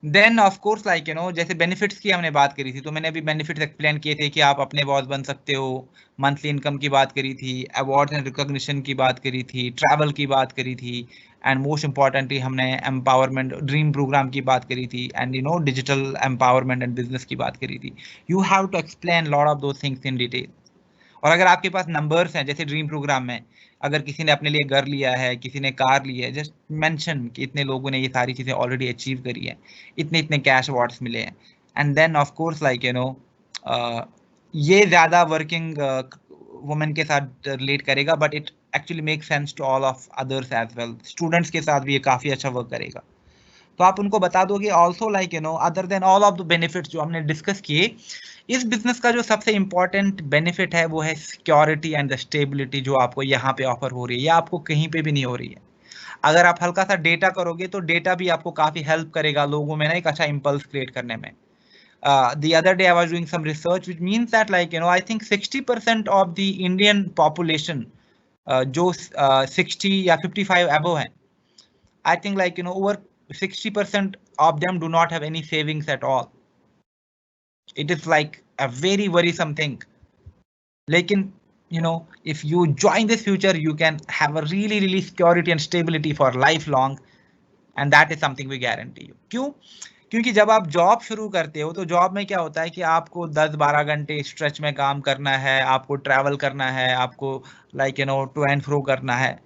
देन ऑफ कोर्स जैसे बेनिफिट्स की हमने बात करी थी, तो मैंने अभी बेनिफिट्स एक्सप्लेन किए थे कि आप अपने बॉस बन सकते हो. मंथली इनकम की बात करी थी, अवार्ड्स एंड रिकॉग्निशन की बात करी थी, ट्रैवल की बात करी थी, एंड मोस्ट इंपॉर्टेंटली हमने एम्पावरमेंट ड्रीम प्रोग्राम की बात करी थी, and digital empowerment and business की बात करी थी. You have to explain lot of those things in detail. और अगर आपके पास नंबर्स हैं, जैसे ड्रीम प्रोग्राम में अगर किसी ने अपने लिए घर लिया है, किसी ने कार ली है, जस्ट मेंशन कि इतने लोगों ने ये सारी चीजें ऑलरेडी अचीव करी है, इतने इतने कैश अवार्ड्स मिले हैं. एंड देन ऑफ कोर्स ये ज्यादा वर्किंग वुमेन के साथ रिलेट करेगा, but it actually make sense to all of others as well. Students के साथ भी ये काफी अच्छा वर्क करेगा. तो आप उनको बता दोगे also other than all of the benefits जो हमने डिस्कस किए, इस बिजनेस का जो सबसे इंपॉर्टेंट बेनिफिट है वो है सिक्योरिटी एंड द स्टेबिलिटी, जो आपको यहाँ पे ऑफर हो रही है, या आपको कहीं पे भी नहीं हो रही है. अगर आप हल्का सा डेटा करोगे तो डेटा भी आपको काफी हेल्प करेगा लोगों में ना एक अच्छा इंपल्स क्रिएट करने में. The other day I was doing some research, which means that I think 60% of the Indian population जो 60 या 55 above है, I think over 60% of them do not have any savings at all. It is a very worrisome thing. Lekin if you join this future, you can have a really security and stability for lifelong, and that is something we guarantee you. क्यों? क्योंकि जब आप job शुरू करते हो तो job में क्या होता है कि आपको 10-12 घंटे स्ट्रेच में काम करना है, आपको ट्रैवल करना है, आपको टू एंड फ्रो करना है।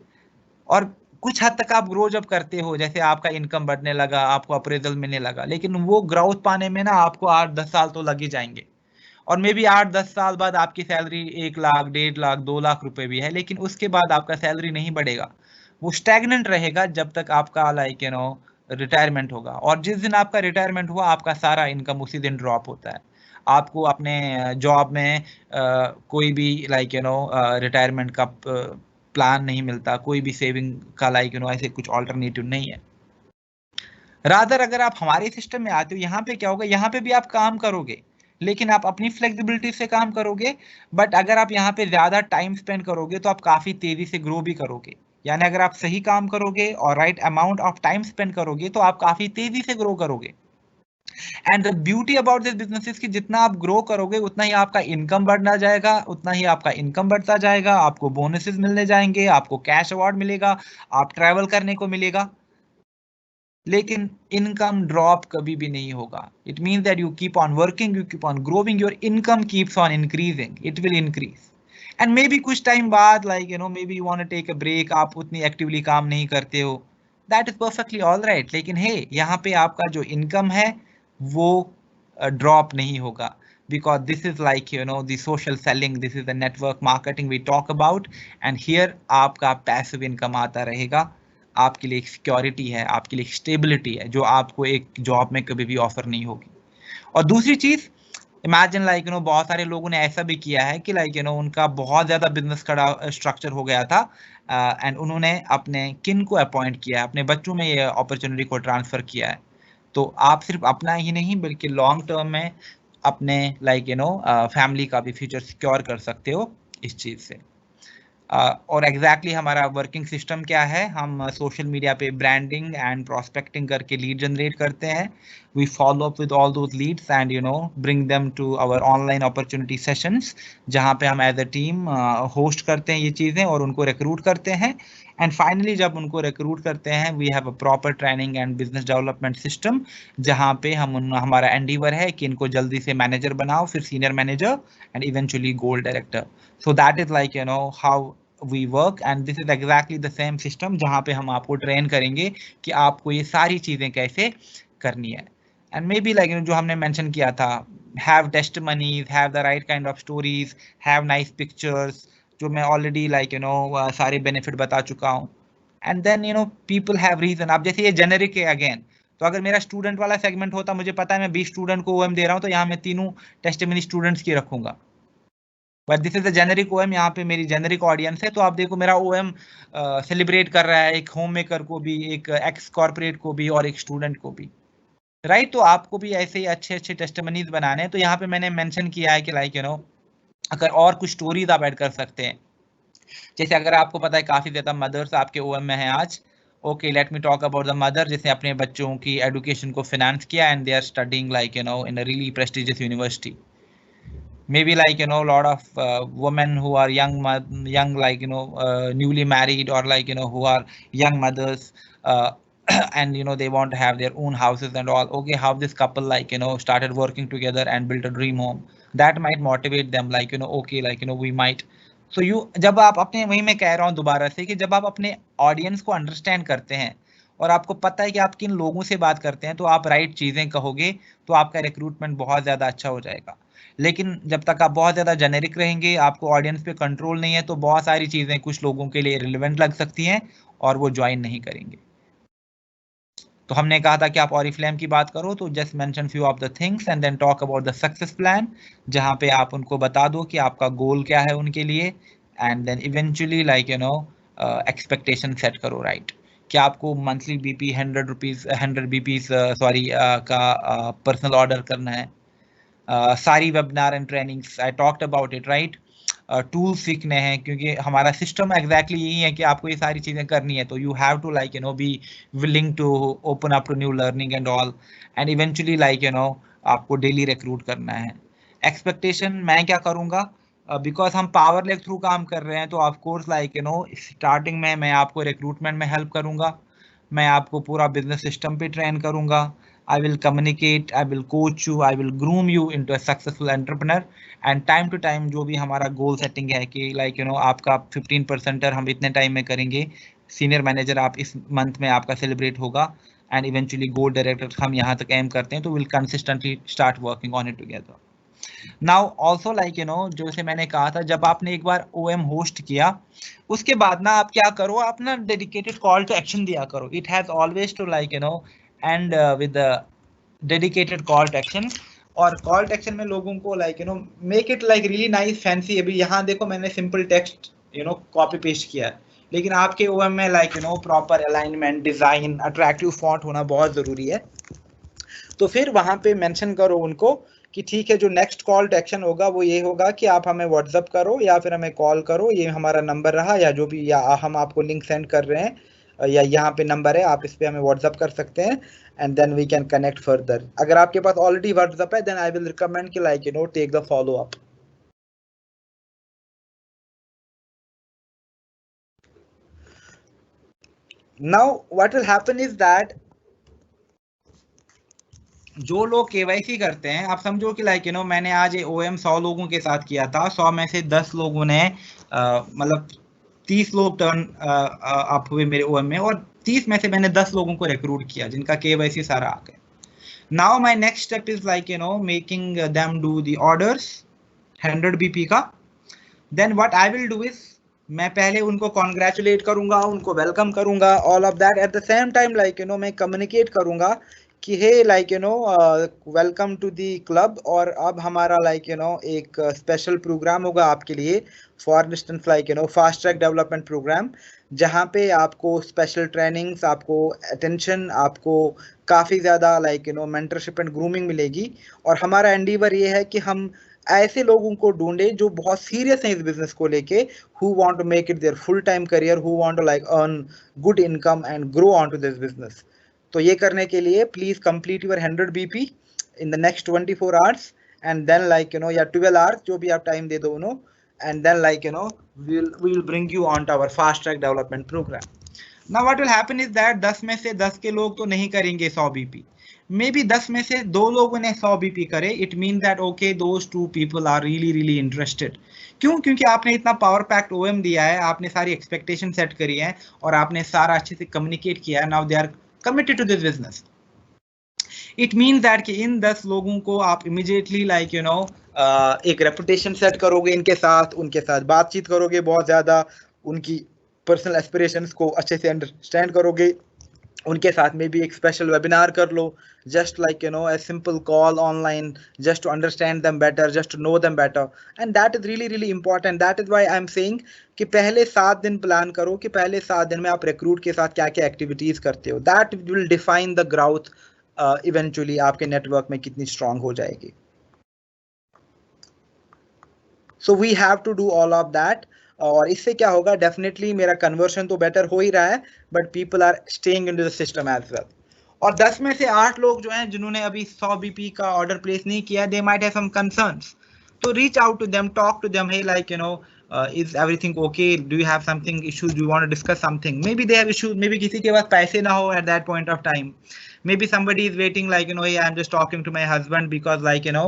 और कुछ हद तक आप ग्रो जब करते हो, जैसे आपका इनकम बढ़ने लगा, आपको अप्रेजल मिलने लगा, लेकिन वो ग्रोथ पाने में ना आपको 8-10 साल तो लग ही जाएंगे। और मे बी 8-10 साल बाद आपकी सैलरी 1 लाख, 1.5 लाख, 2 लाख रुपए भी है, लेकिन उसके बाद आपका सैलरी नहीं बढ़ेगा, वो स्टैग्नेंट रहेगा जब तक आपका रिटायरमेंट होगा। और जिस दिन आपका रिटायरमेंट हुआ, आपका सारा इनकम उसी दिन ड्रॉप होता है। आपको अपने जॉब में कोई भी रिटायरमेंट का प्लान नहीं मिलता, कोई भी सेविंग का ऐसे कुछ ऑल्टरनेटिव नहीं है। रादर अगर आप हमारे सिस्टम में आते हो, यहाँ पे क्या होगा, यहाँ पे भी आप काम करोगे, लेकिन आप अपनी फ्लेक्सिबिलिटी से काम करोगे। बट अगर आप यहाँ पे ज्यादा टाइम स्पेंड करोगे तो आप काफी तेजी से ग्रो भी करोगे। यानी अगर आप सही काम करोगे और right amount of time spend करोगे तो आप काफी तेजी से ग्रो करोगे। And the beauty about this business कि जितना आप ग्रो करोगे उतना ही आपका इनकम बढ़ना जाएगा, उतना ही आपका इनकम बढ़ता जाएगा, आपको बोनसेस मिलने जाएंगे, आपको कैश अवार्ड मिलेगा, आप ट्रैवल करने को मिलेगा, लेकिन इनकम ड्रॉप कभी भी नहीं होगा। It means that you keep on working, you keep on growing, your income keeps on increasing, it will increase. And may be कुछ टाइम बाद may be you want to take a break, आप उतनी actively काम नहीं करते हो, that is perfectly all right. लेकिन hey, यहाँ पे आपका जो इनकम है वो ड्रॉप नहीं होगा, because this is the social selling, this is the network marketing we talk about, and here आपका पैसिव इनकम आता रहेगा, आपके लिए एक सिक्योरिटी है, आपके लिए एक स्टेबिलिटी है जो आपको एक जॉब में कभी भी ऑफर नहीं होगी। और दूसरी चीज, इमेजिन बहुत सारे लोगों ने ऐसा भी किया है कि उनका बहुत ज्यादा बिजनेस का स्ट्रक्चर हो गया था, एंड उन्होंने अपने किन को अपॉइंट किया है, अपने बच्चों में ये अपॉर्चुनिटी को ट्रांसफर किया है। तो आप सिर्फ अपना ही नहीं बल्कि लॉन्ग टर्म में अपने फैमिली का भी फ्यूचर सिक्योर कर सकते हो इस चीज से। और एग्जैक्टली हमारा वर्किंग सिस्टम क्या है, हम सोशल मीडिया पे ब्रांडिंग एंड प्रोस्पेक्टिंग करके लीड जनरेट करते हैं। We follow up with all those leads and bring them to our online opportunity sessions, जहाँ पे हम एज अ टीम होस्ट करते हैं ये चीज़ें और उनको रिक्रूट करते हैं। एंड फाइनली जब उनको रिक्रूट करते हैं, we have a proper training and business development system, जहाँ पे हमारा एंडीवर है कि इनको जल्दी से मैनेजर बनाओ, फिर senior manager and eventually gold director. So that is how we work, and this is exactly the same system जहाँ पे हम आपको ट्रेन करेंगे कि आपको ये सारी चीजें कैसे करनी है। And maybe जो हमने mention किया था, have testimonies, have the right kind of stories, have nice pictures, जो मैं already सारे benefit बता चुका हूँ। And then people have reason। अब जैसे ये generic है again, तो अगर मेरा स्टूडेंट वाला सेगमेंट होता, मुझे पता है मैं 20 स्टूडेंट को OM दे रहा हूँ, तो यहाँ मैं तीनों टेस्टिमनी स्टूडेंट्स की रखूंगा। But this is a generic OM, यहाँ पे मेरी जेनेरिक ऑडियंस है। तो आप देखो मेरा ओएम सेलिब्रेट कर रहा है एक होम मेकर को भी, एक एक्स कॉर्पोरेट को भी और एक स्टूडेंट को भी, राइट। तो आपको भी ऐसे ही अच्छे अच्छे टेस्टिमनीज बनाने हैं। तो यहाँ पे मैंने मेंशन किया है कि अगर और कुछ स्टोरीज आप ऐड कर सकते हैं, जैसे अगर आपको पता है काफी ज्यादा मदर्स आपके ओएम में है आज, okay let me talk about the mother जिसने अपने बच्चों की एजुकेशन को फाइनेंस किया and they are studying in a really prestigious university. Maybe a lot of women who are young newly married, or who are young mothers, and they want to have their own houses and all. Okay, how this couple started working together and built a dream home, that might motivate them, okay, we might. So जब आप अपने, वही मैं कह रहा हूँ दोबारा से, कि जब आप अपने ऑडियंस को अंडरस्टैंड करते हैं और आपको पता है कि आप किन लोगों से बात करते हैं, तो आप राइट चीजें कहोगे, तो आपका रिक्रूटमेंट बहुत ज्यादा अच्छा हो जाएगा। लेकिन जब तक आप बहुत ज्यादा जेनेरिक रहेंगे, आपको ऑडियंस पे कंट्रोल नहीं है, तो बहुत सारी चीजें कुछ लोगों के लिए रिलेवेंट लग सकती हैं और वो ज्वाइन नहीं करेंगे। तो हमने कहा था कि आप ऑरिफ्लेम की बात करो, तो just mention few of the things and then talk about the success plan, जहां पे आप उनको बता दो कि आपका गोल क्या है उनके लिए, and then eventually expectation set करो, राइट। कि आपको मंथली बीपी 100 बीपीज का पर्सनल ऑर्डर करना है। सारी webinar and trainings I talked about it, right. Tools सीखने हैं, क्योंकि हमारा सिस्टम एग्जैक्टली यही है कि आपको ये सारी चीजें करनी है, तो you have to be willing to open up to new learning and all, and eventually आपको डेली रिक्रूट करना है। एक्सपेक्टेशन मैं क्या करूंगा, बिकॉज हम पावर लेग थ्रू काम कर रहे हैं, तो ऑफ कोर्स स्टार्टिंग में मैं आपको रिक्रूटमेंट में हेल्प करूंगा, मैं आपको पूरा बिजनेस सिस्टम पे ट्रेन करूंगा, I will communicate, I will coach you, I will groom you into a successful entrepreneur. And time to time जो भी हमारा goal setting है कि like you know आपका 15% हम इतने time में करेंगे, senior manager आप इस month में आपका celebrate होगा, and eventually goal director हम यहाँ तक aim करते हैं, तो we'll consistently start working on it together. Now also like you no जैसे मैंने कहा था, जब आपने एक बार OM होस्ट किया, उसके बाद ना आप क्या करो, आप ना डेडिकेटेड कॉल टू एक्शन दिया करो. It has always to like you know end with dedicated call to action. और कॉल टू एक्शन में लोगों को like you know make it like really nice fancy. अभी यहाँ देखो मैंने simple text you know copy paste किया है, लेकिन आपके OM में like you know proper alignment, design, attractive font होना बहुत जरूरी है. तो फिर वहां पे मेंशन करो उनको कि ठीक है, जो नेक्स्ट कॉल टू एक्शन होगा वो ये होगा कि आप हमें व्हाट्सअप करो या फिर हमें कॉल करो, ये हमारा नंबर रहा, या जो भी, या हम आपको लिंक सेंड कर रहे हैं, या यहाँ पे नंबर है, आप इस पे हमें व्हाट्सअप कर सकते हैं, and then we can connect further. अगर आपके पास ऑलरेडी व्हाट्सअप है, देन आई विल रिकमेंड कि like you know take the follow up. Now what will happen is that जो लोग KYC करते हैं, आप समझो कि लाइक यू नो मैंने आज OM 100 लोगों के साथ किया था, 100 में से 10 लोगों ने मतलब 30 लोग टर्न अप हुए मेरे OM में, और 30 में से मैंने 10 लोगों को रिक्रूट किया जिनका KYC सारा आ गया. Now my next step is like you know making them do the orders 100 BP का. Then what I will do is, मैं पहले उनको कॉन्ग्रेचुलेट करूंगा, उनको वेलकम करूंगा, all of that. At the same time like you know मैं communicate करूंगा कि hey like you know welcome to the club, और अब हमारा लाइक यू नो एक स्पेशल प्रोग्राम होगा आपके लिए, for instance like you know fast track development program, जहाँ पे आपको स्पेशल ट्रेनिंग्स, आपको अटेंशन, आपको काफ़ी ज़्यादा like you no mentorship and grooming मिलेगी. और हमारा एंडीवर ये है कि हम ऐसे लोगों को ढूंढे जो बहुत सीरियस हैं इस बिजनेस को लेके, who want to make it their full time career, who want to like earn good income and grow on to this business. तो ये करने के लिए please complete your 100 BP in the next 24 hours, and then like you know या 12 hours, जो भी आप time दे दो उन्हों, and then like you know we will bring you on to our fast track development program. Now what will happen is that 10 में से 10 के लोग तो नहीं करेंगे 100 BP, मे बी 10 में से 2 लोगों ने 100 BP करे. It mean that okay those 2 people are really really interested. क्यों? क्योंकि आपने इतना पावर पैक्ड OM दिया है, आपने सारी एक्सपेक्टेशन सेट करी है, और आपने सारा अच्छे से कम्युनिकेट किया है. Now they are committed to this business. It means that कि इन 10 लोगों को आप immediately like you know एक reputation set करोगे इनके साथ, उनके साथ बातचीत करोगे बहुत ज़्यादा, उनकी पर्सनल एस्पिरेशंस को अच्छे से अंडरस्टैंड करोगे, उनके साथ में भी एक स्पेशल वेबिनार कर लो, just like you know a simple call online, just to understand them better, just to know them better, and that is really really important. That is why I am saying कि पहले 7 दिन plan करो कि पहले 7 दिन में आप recruit के साथ क्या क्या एक्टिविटीज करते हो. that will define the growth eventually आपके नेटवर्क में कितनी स्ट्रांग हो जाएगी. so we have to do all of that. और इससे क्या होगा, डेफिनेटली मेरा कन्वर्शन तो बेटर हो ही रहा है, but people are staying into the system as well. और 10 में से 8 लोग जो हैं जिन्होंने अभी 100 BP का ऑर्डर प्लेस नहीं किया, they might have some concerns, तो reach out to them, talk to them, hey like you know is everything okay, do you have something issues, do you want to discuss something. Maybe they have issues, maybe किसी के पास पैसे ना हो at that point of time, maybe somebody is waiting like you know, hey, I'm just talking to my husband because like you know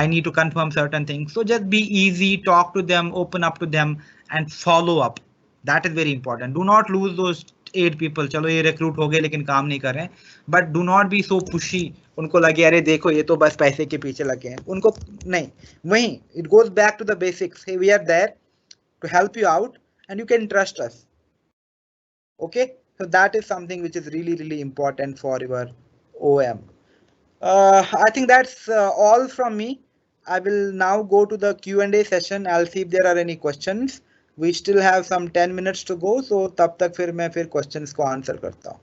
I need to confirm certain things. So just be easy, talk to them, open up to them, and follow up. That is very important. Do not lose those 8 people. चलो ये recruit हो गए लेकिन काम नहीं कर रहे हैं, but do not be so pushy. उनको लगे अरे देखो ये तो बस पैसे के पीछे लगे हैं, उनको नहीं. वहीं it goes back to the basics. Hey, we are there to help you out and you can trust us. Okay. So that is something which is really, really important for your OM. I think that's all from me. I will now go to the Q&A session. I'll see if there are any questions. We still have some 10 minutes to go. So तब तक फिर मैं फिर questions को answer करता हूँ.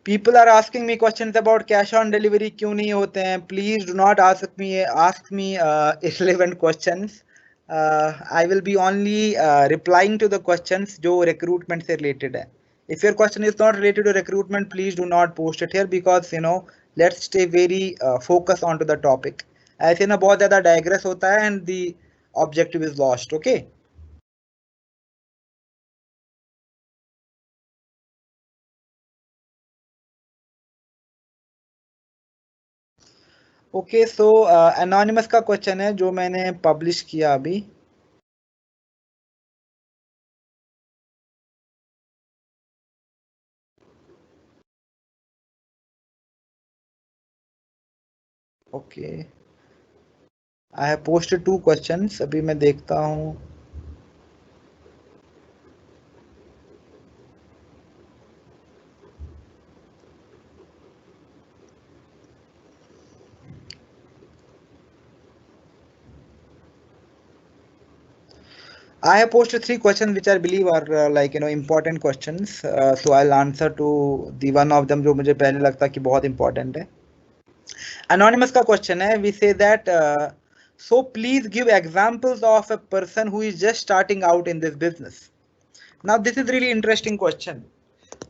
People are asking me questions about cash on delivery क्यों नहीं होते हैं. Please do not ask me irrelevant questions. I will be only replying to the questions जो recruitment से related है. If your question is not related to recruitment, please do not post it here because let's stay very focused onto the topic. ऐसे ना बहुत ज़्यादा digress होता है and the objective is lost. Okay. Okay, so anonymous का question है जो मैंने publish किया अभी. Okay. I have posted 2 questions. अभी मैं देखता हूँ. I have posted 3 questions which I believe are important questions. So I'll answer to the one of them जो मुझे पहले लगता कि बहुत important है. Anonymous का question है. We say that so please give examples of a person who is just starting out in this business. Now this is really interesting question.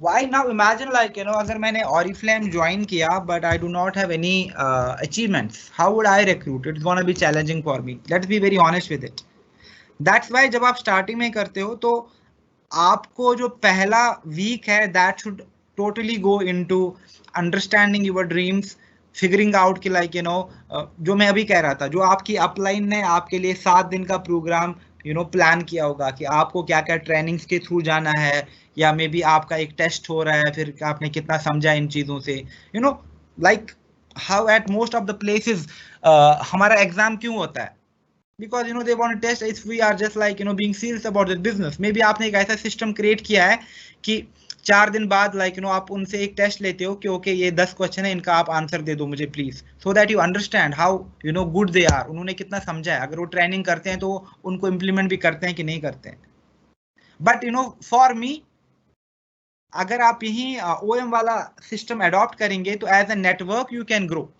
Why now imagine अगर मैंने Oriflame join किया but I do not have any achievements. How would I recruit? It's gonna be challenging for me. Let's be very honest with it. That's why जब आप starting में करते हो तो आपको जो पहला वीक है that should totally go into understanding your dreams, figuring out कि जो मैं अभी कह रहा था, जो आपकी अपलाइन ने आपके लिए 7 दिन का प्रोग्राम प्लान किया होगा कि आपको क्या क्या ट्रेनिंग्स के थ्रू जाना है, या मे बी आपका एक टेस्ट हो रहा है, फिर आपने कितना समझा इन चीज़ों से, like how at most of the places हमारा एग्जाम क्यों होता है, because they want to test if we are just being serious about this business. Maybe आपने एक ऐसा सिस्टम क्रिएट किया है कि 4 दिन बाद आप उनसे एक टेस्ट लेते हो कि ओके ये 10 क्वेश्चन है, इनका आप आंसर दे दो मुझे please, so that you understand how good they are, उन्होंने कितना समझा है. अगर वो ट्रेनिंग करते हैं तो उनको इम्प्लीमेंट भी करते हैं कि नहीं करते हैं. बट फॉर मी अगर आप यही OM वाला सिस्टम अडॉप्ट करेंगे तो as a network you can grow.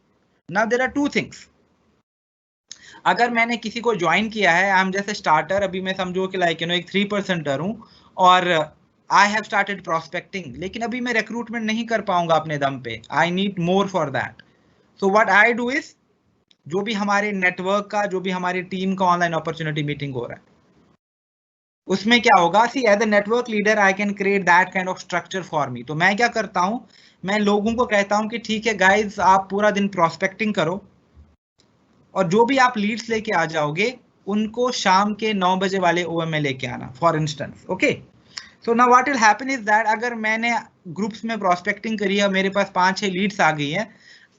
Now there are 2 things. अगर मैंने किसी को ज्वाइन किया है, आई एम जैसे स्टार्टर, अभी मैं समझो कि एक 3% हूँ और आई हैव स्टार्टेड प्रोस्पेक्टिंग, लेकिन अभी मैं रिक्रूटमेंट नहीं कर पाऊंगा अपने दम पे. I need more for that. So what I do is, जो भी हमारे नेटवर्क का, जो भी हमारी टीम का ऑनलाइन अपॉर्चुनिटी मीटिंग हो रहा है, उसमें क्या होगा, see as a network leader I can create that kind of structure for me. तो मैं क्या करता हूँ, मैं लोगों को कहता हूँ कि ठीक है गाइज, आप पूरा दिन प्रोस्पेक्टिंग करो और जो भी आप लीड्स लेके आ जाओगे उनको शाम के 9 बजे वाले OM में लेके आना, for instance. Okay, so now what will happen is that अगर मैंने ग्रुप्स में प्रोस्पेक्टिंग करी है, मेरे पास 5-6 लीड्स आ गई है,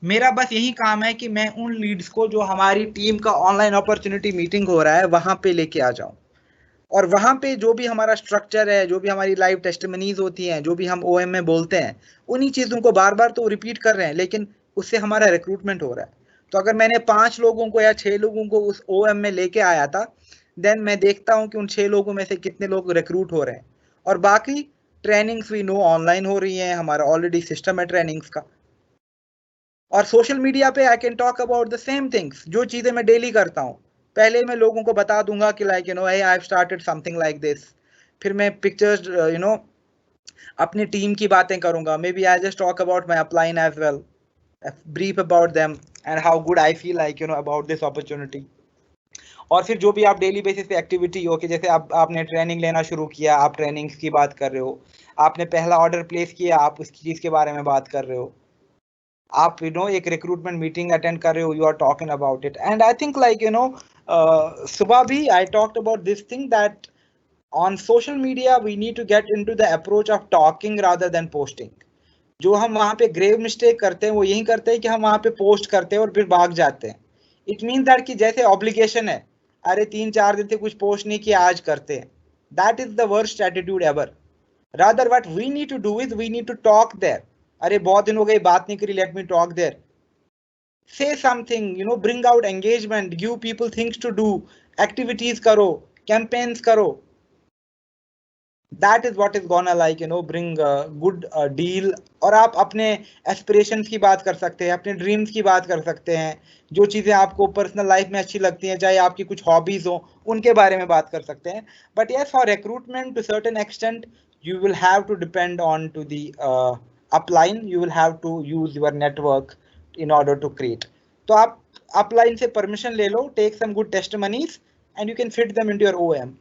मेरा बस यही काम है कि मैं उन लीड्स को जो हमारी टीम का ऑनलाइन अपॉर्चुनिटी मीटिंग हो रहा है वहां पे लेके आ जाऊं. और वहां पे जो भी हमारा स्ट्रक्चर है, जो भी हमारी लाइव टेस्टिमनीज होती हैं, जो भी हम OM में बोलते हैं, उन्हीं चीजों को बार बार तो रिपीट कर रहे हैं, लेकिन उससे हमारा रिक्रूटमेंट हो रहा है. तो अगर मैंने 5 लोगों को या 6 लोगों को उस OM में लेके आया था, देन मैं देखता हूं कि उन 6 लोगों में से कितने लोग रिक्रूट हो रहे हैं. और बाकी ट्रेनिंग्स भी नो ऑनलाइन हो रही हैं, हमारा ऑलरेडी सिस्टम है ट्रेनिंग्स का. और सोशल मीडिया पे I can talk about the same things, जो चीजें मैं डेली करता हूँ. पहले मैं लोगों को बता दूंगा कि I have started something like this. फिर मैं पिक्चर्स अपनी टीम की बातें करूंगा. Maybe I just talk about my upline as well, brief about them and how good I feel about this opportunity. और फिर जो भी आप डेली बेसिस पे एक्टिविटी हो, कि जैसे आपने ट्रेनिंग लेना शुरू किया, आप ट्रेनिंग्स की बात कर रहे हो, आपने पहला ऑर्डर प्लेस किया, आप उस चीज के बारे में बात कर रहे हो, आप एक रिक्रूटमेंट मीटिंग अटेंड कर रहे हो, you are talking about it. And I think सुबह भी I talked about this thing that on social media we need to get into the approach of talking rather than posting. जो हम वहां पे grave mistake करते हैं वो यही करते हैं कि हम वहां पे पोस्ट करते हैं और फिर भाग जाते हैं. इट मीन दैट कि जैसे ऑब्लिगेशन है, अरे 3-4 दिन से कुछ पोस्ट नहीं किया, आज करते हैं. That is the worst attitude ever. Rather what we need to do is we need to talk there. अरे बहुत दिन हो गए बात नहीं करी, let me talk there. Say something, bring out engagement, give people things to do, activities करो, campaigns करो. That is what is gonna bring a good deal. और आप अपने aspirations की बात कर सकते हैं, अपने dreams की बात कर सकते हैं, जो चीजें आपको पर्सनल लाइफ में अच्छी लगती हैं, चाहे आपकी कुछ हॉबीज हो, उनके बारे में बात कर सकते हैं. But yes, for recruitment to certain extent you will have to depend on to the upline. You will have to use your network in order to create. तो आप upline से permission ले लो, take some good testimonies, and you can fit them into your OM.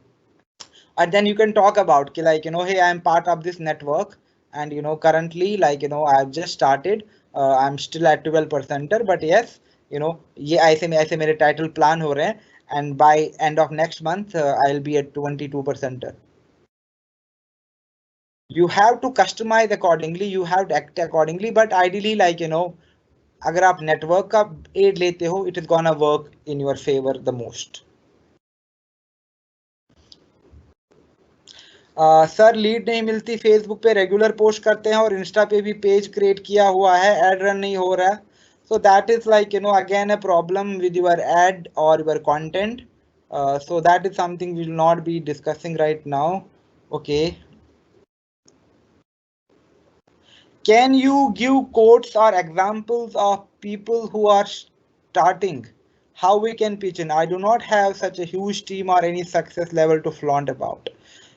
And then you can talk about कि like, hey, I am part of this network, and currently, like, I have just started. I'm still at 12%, but yes, ये ऐसे मेरे title plan हो रहे हैं, and by end of next month I'll be at 22%. You have to customize accordingly, you have to act accordingly, but ideally, like, अगर आप network का aid लेते हो, it is gonna work in your favor the most. Sir lead नहीं मिलती, Facebook पे regular post करते हैं और इंस्टा पे भी पेज क्रिएट किया हुआ है, एड रन नहीं हो रहा है. So that is like, again a problem with your ad or your content. So that is something we will not be discussing right now. Okay. Can you give quotes or examples of people who are starting? How we can pitch in? I do not have such a huge team or any success level to flaunt about.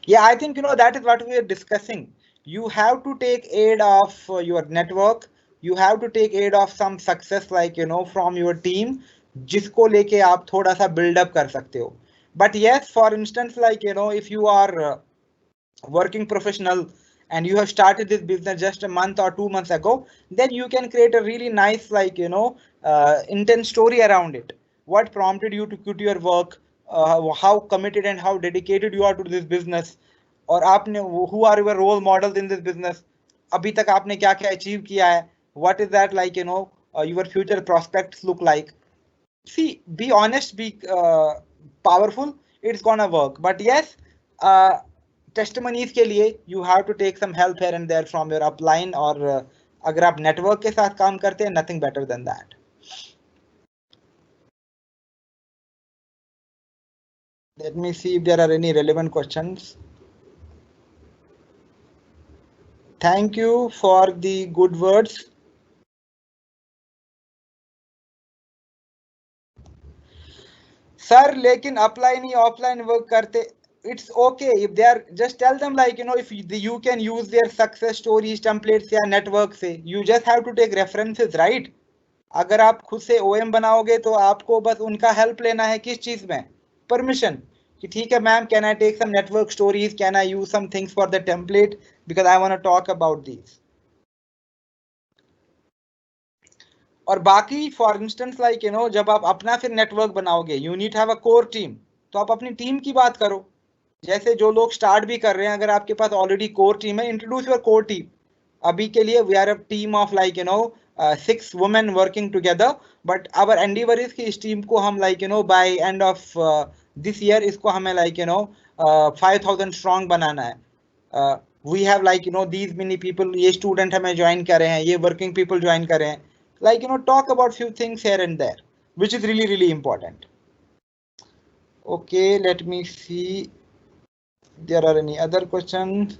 Yeah, I think, that is what we are discussing. You have to take aid of your network. You have to take aid of some success, like, from your team, जिसको लेके आप थोड़ा सा build up कर सकते हो. But yes, for instance, like, if you are working professional and you have started this business just a month or 2 months ago, then you can create a really nice, like, intense story around it. What prompted you to quit your work? How committed and how dedicated you are to this business, और आपने who are your role models in this business, अभी तक आपने क्या क्या achieve किया है, what is that, like, your future prospects look like. See, be honest, be powerful, it's gonna work. But yes, testimonies के लिए you have to take some help here and there from your upline, और अगर आप network के साथ काम करते हैं, nothing better than that. Let me see if there are any relevant questions. Thank you for the good words. Sir, लेकिन upline ही offline work करते, it's okay if they are, just tell them, like, if you can use their success stories templates या network से, you just have to take references, right? अगर आप खुद से OM बनाओगे तो आपको बस उनका हेल्प लेना है, किस चीज में, परमिशन, कि ठीक है ma'am, can I take some network stories, can I use some things for the template, because I want to talk about these. और बाकी फॉर इंस्टेंस, लाइक, जब आप अपना फिर नेटवर्क बनाओगे, you need have a core team, तो आप अपनी टीम की बात करो. जैसे जो लोग स्टार्ट भी कर रहे हैं, अगर आपके पास ऑलरेडी कोर टीम है, इंट्रोड्यूस योर कोर टीम. अभी के लिए we are a team of, like, 6 women working together, but our endeavor is कि इस टीम को हम, like, by end of this year इसको हमें, like, 5,000 strong बनाना है. We have, like, these many people, ये student हमें join कर रहे हैं, ये working people join कर रहे हैं, like, talk about few things here and there, which is really, really important. Okay, let me see if there are any other questions.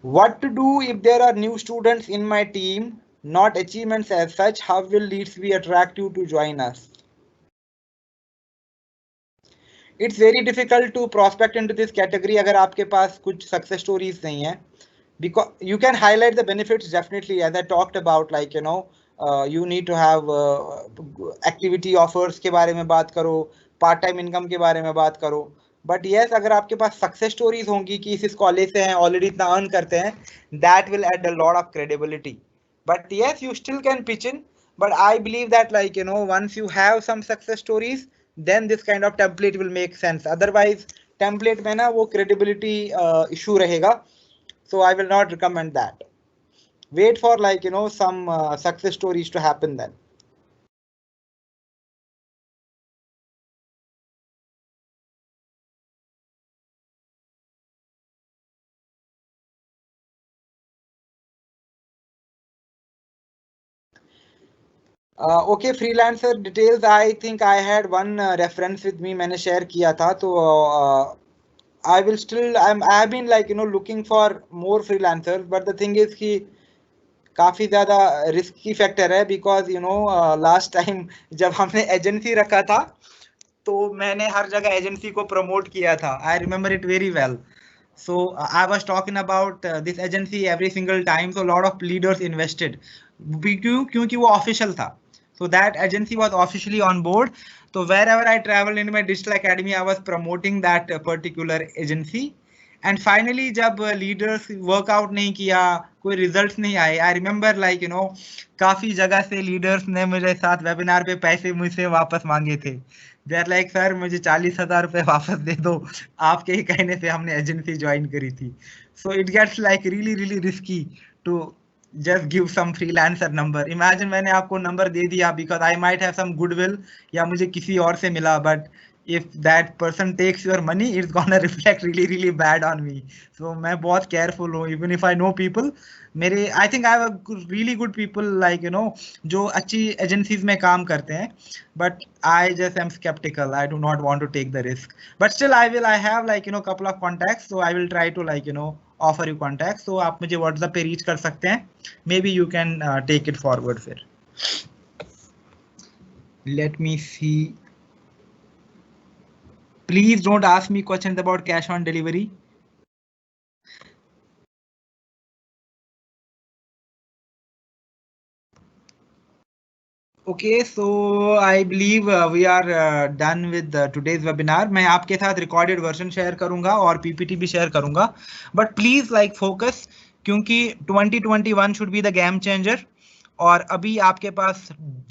What to do if there are new students in my team, not achievements as such? How will leads be attractive to join us? It's very difficult to prospect into this category अगर आपके पास कुछ success stories नहीं है, because you can highlight the benefits definitely, as I talked about, like, you need to have activity offers के बारे में बात करो, part time income के बारे में बात करो. बट येस, अगर आपके पास सक्सेस स्टोरीज होंगी कि इस कॉलेज से हैं, ऑलरेडी इतना अर्न करते हैं, that will add a lot of credibility. But yes, you still can pitch in, but I believe that, like, once you have some success stories, then this kind of template will make sense. Otherwise template में ना वो credibility issue रहेगा, so I will not recommend that. Wait for, like, some success stories to happen then. Okay, freelancer details, I think I had one reference with me, मैंने share किया था, तो I will still I have been like looking for more freelancers, but the thing is कि काफी ज्यादा risky factor है, because last time जब हमने एजेंसी रखा था तो मैंने हर जगह एजेंसी को प्रमोट किया था. I remember it very well. So I was talking about this agency every single time. So a lot of leaders invested. क्योंकि वो official था. So that agency was officially on board. So wherever I traveled in my digital academy, I was promoting that particular agency. And finally, जब leaders workout नहीं किया, कोई results नहीं आए. I remember like काफी जगह से leaders ने मेरे साथ webinar पे पैसे मुझसे वापस मांगे थे. दे आर लाइक सर मुझे 40,000 रुपए वापस दे दो, आपके ही कहने से हमने एजेंसी ज्वाइन करी थी. So it gets like really really risky to just give some freelancer number. Imagine मैंने आपको नंबर दे दिया because I might have some goodwill, या मुझे किसी और से मिला, but if that person takes your money, it's gonna reflect really really bad on me. So मैं बहुत careful हूँ, even if I know people. मेरे I think I have a really good people like जो अच्छी agencies में काम करते हैं, but I just am skeptical. I do not want to take the risk, but still I have like couple of contacts, so I will try to like offer you contacts. So आप मुझे WhatsApp पे reach कर सकते हैं. Maybe you can take it forward फिर. Let me see. Please don't ask me questions about cash on delivery. Okay, so I believe we are done with today's webinar. मैं आपके साथ recorded version share करूंगा और PPT भी share करूंगा. But please like focus, क्योंकि 2021 should be the game changer. और अभी आपके पास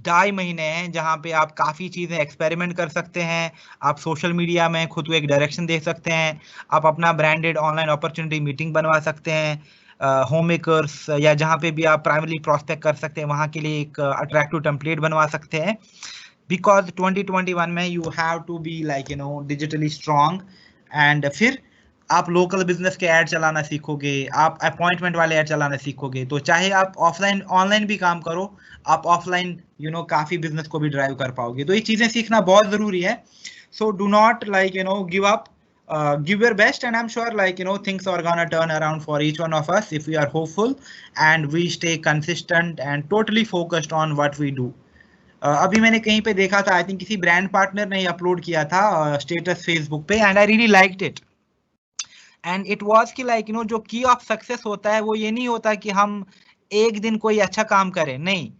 2.5 महीने हैं जहां पे आप काफी चीजें एक्सपेरिमेंट कर सकते हैं. आप सोशल मीडिया में खुद को एक डायरेक्शन दे सकते हैं. आप अपना ब्रांडेड ऑनलाइन अपॉर्चुनिटी मीटिंग बनवा सकते हैं. होम मेकर्स या जहां पे भी आप प्राइमरी प्रोस्पेक्ट कर सकते हैं वहां के लिए एक अट्रैक्टिव टेम्पलेट बनवा सकते हैं. बिकॉज 2021 में you have to be like digitally strong. And फिर आप लोकल बिजनेस के ऐड चलाना सीखोगे, आप अपॉइंटमेंट वाले ऐड चलाना सीखोगे. तो चाहे आप ऑफलाइन ऑनलाइन भी काम करो, आप ऑफलाइन काफी बिजनेस को भी ड्राइव कर पाओगे. तो ये चीजें सीखना बहुत जरूरी है. So do not like give up. Give your best, and I'm sure like things are gonna turn around for each one of us if we are hopeful and we stay consistent and totally focused on what we do. अभी मैंने कहीं पे देखा था, I think किसी brand partner ने upload किया था स्टेटस फेसबुक पे, and I really liked it. And it was कि लाइक जो की ऑफ सक्सेस होता है वो ये नहीं होता कि हम एक दिन कोई अच्छा काम करें. नहीं,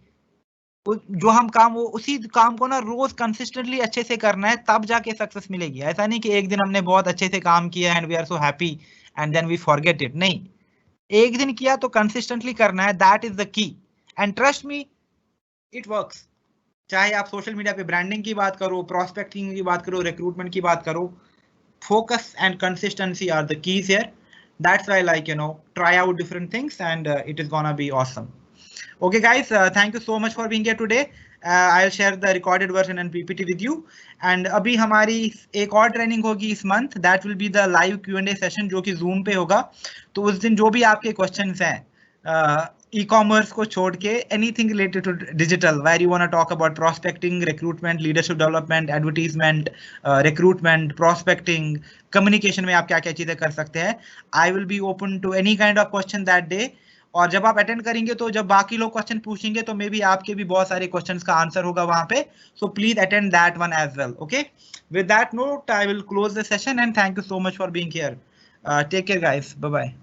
जो हम काम वो उसी काम को ना रोज कंसिस्टेंटली अच्छे से करना है, तब जाके सक्सेस मिलेगी. ऐसा नहीं कि एक दिन हमने बहुत अच्छे से काम किया and we are so happy and then we forget it. नहीं, एक दिन किया तो कंसिस्टेंटली करना है. That is the key. And trust me, it works. चाहे आप सोशल मीडिया पे ब्रांडिंग की बात करो, प्रोस्पेक्टिंग की बात करो, रिक्रूटमेंट की बात करो, focus and consistency are the keys here. That's why like try out different things, and it is gonna be awesome. Okay guys, thank you so much for being here today. I'll share the recorded version and PPT with you. And अभी हमारी एक और training होगी इस month, that will be the live Q&A session जो कि Zoom पे होगा. तो उस दिन जो भी आपके क्वेश्चंस हैं e-commerce को छोड़ के, anything related to digital, where you want to talk about prospecting, recruitment, leadership development, advertisement, recruitment, prospecting, communication में आप क्या क्या चीजें कर सकते हैं, I will be open to any kind of question that day. और जब आप अटेंड करेंगे तो जब बाकी लोग क्वेश्चन पूछेंगे तो मे बी आपके भी बहुत सारे क्वेश्चंस का आंसर होगा वहां पे. So please attend that one as well. Okay, with that note I will close the session and thank you so much for being here. Take care guys, bye bye.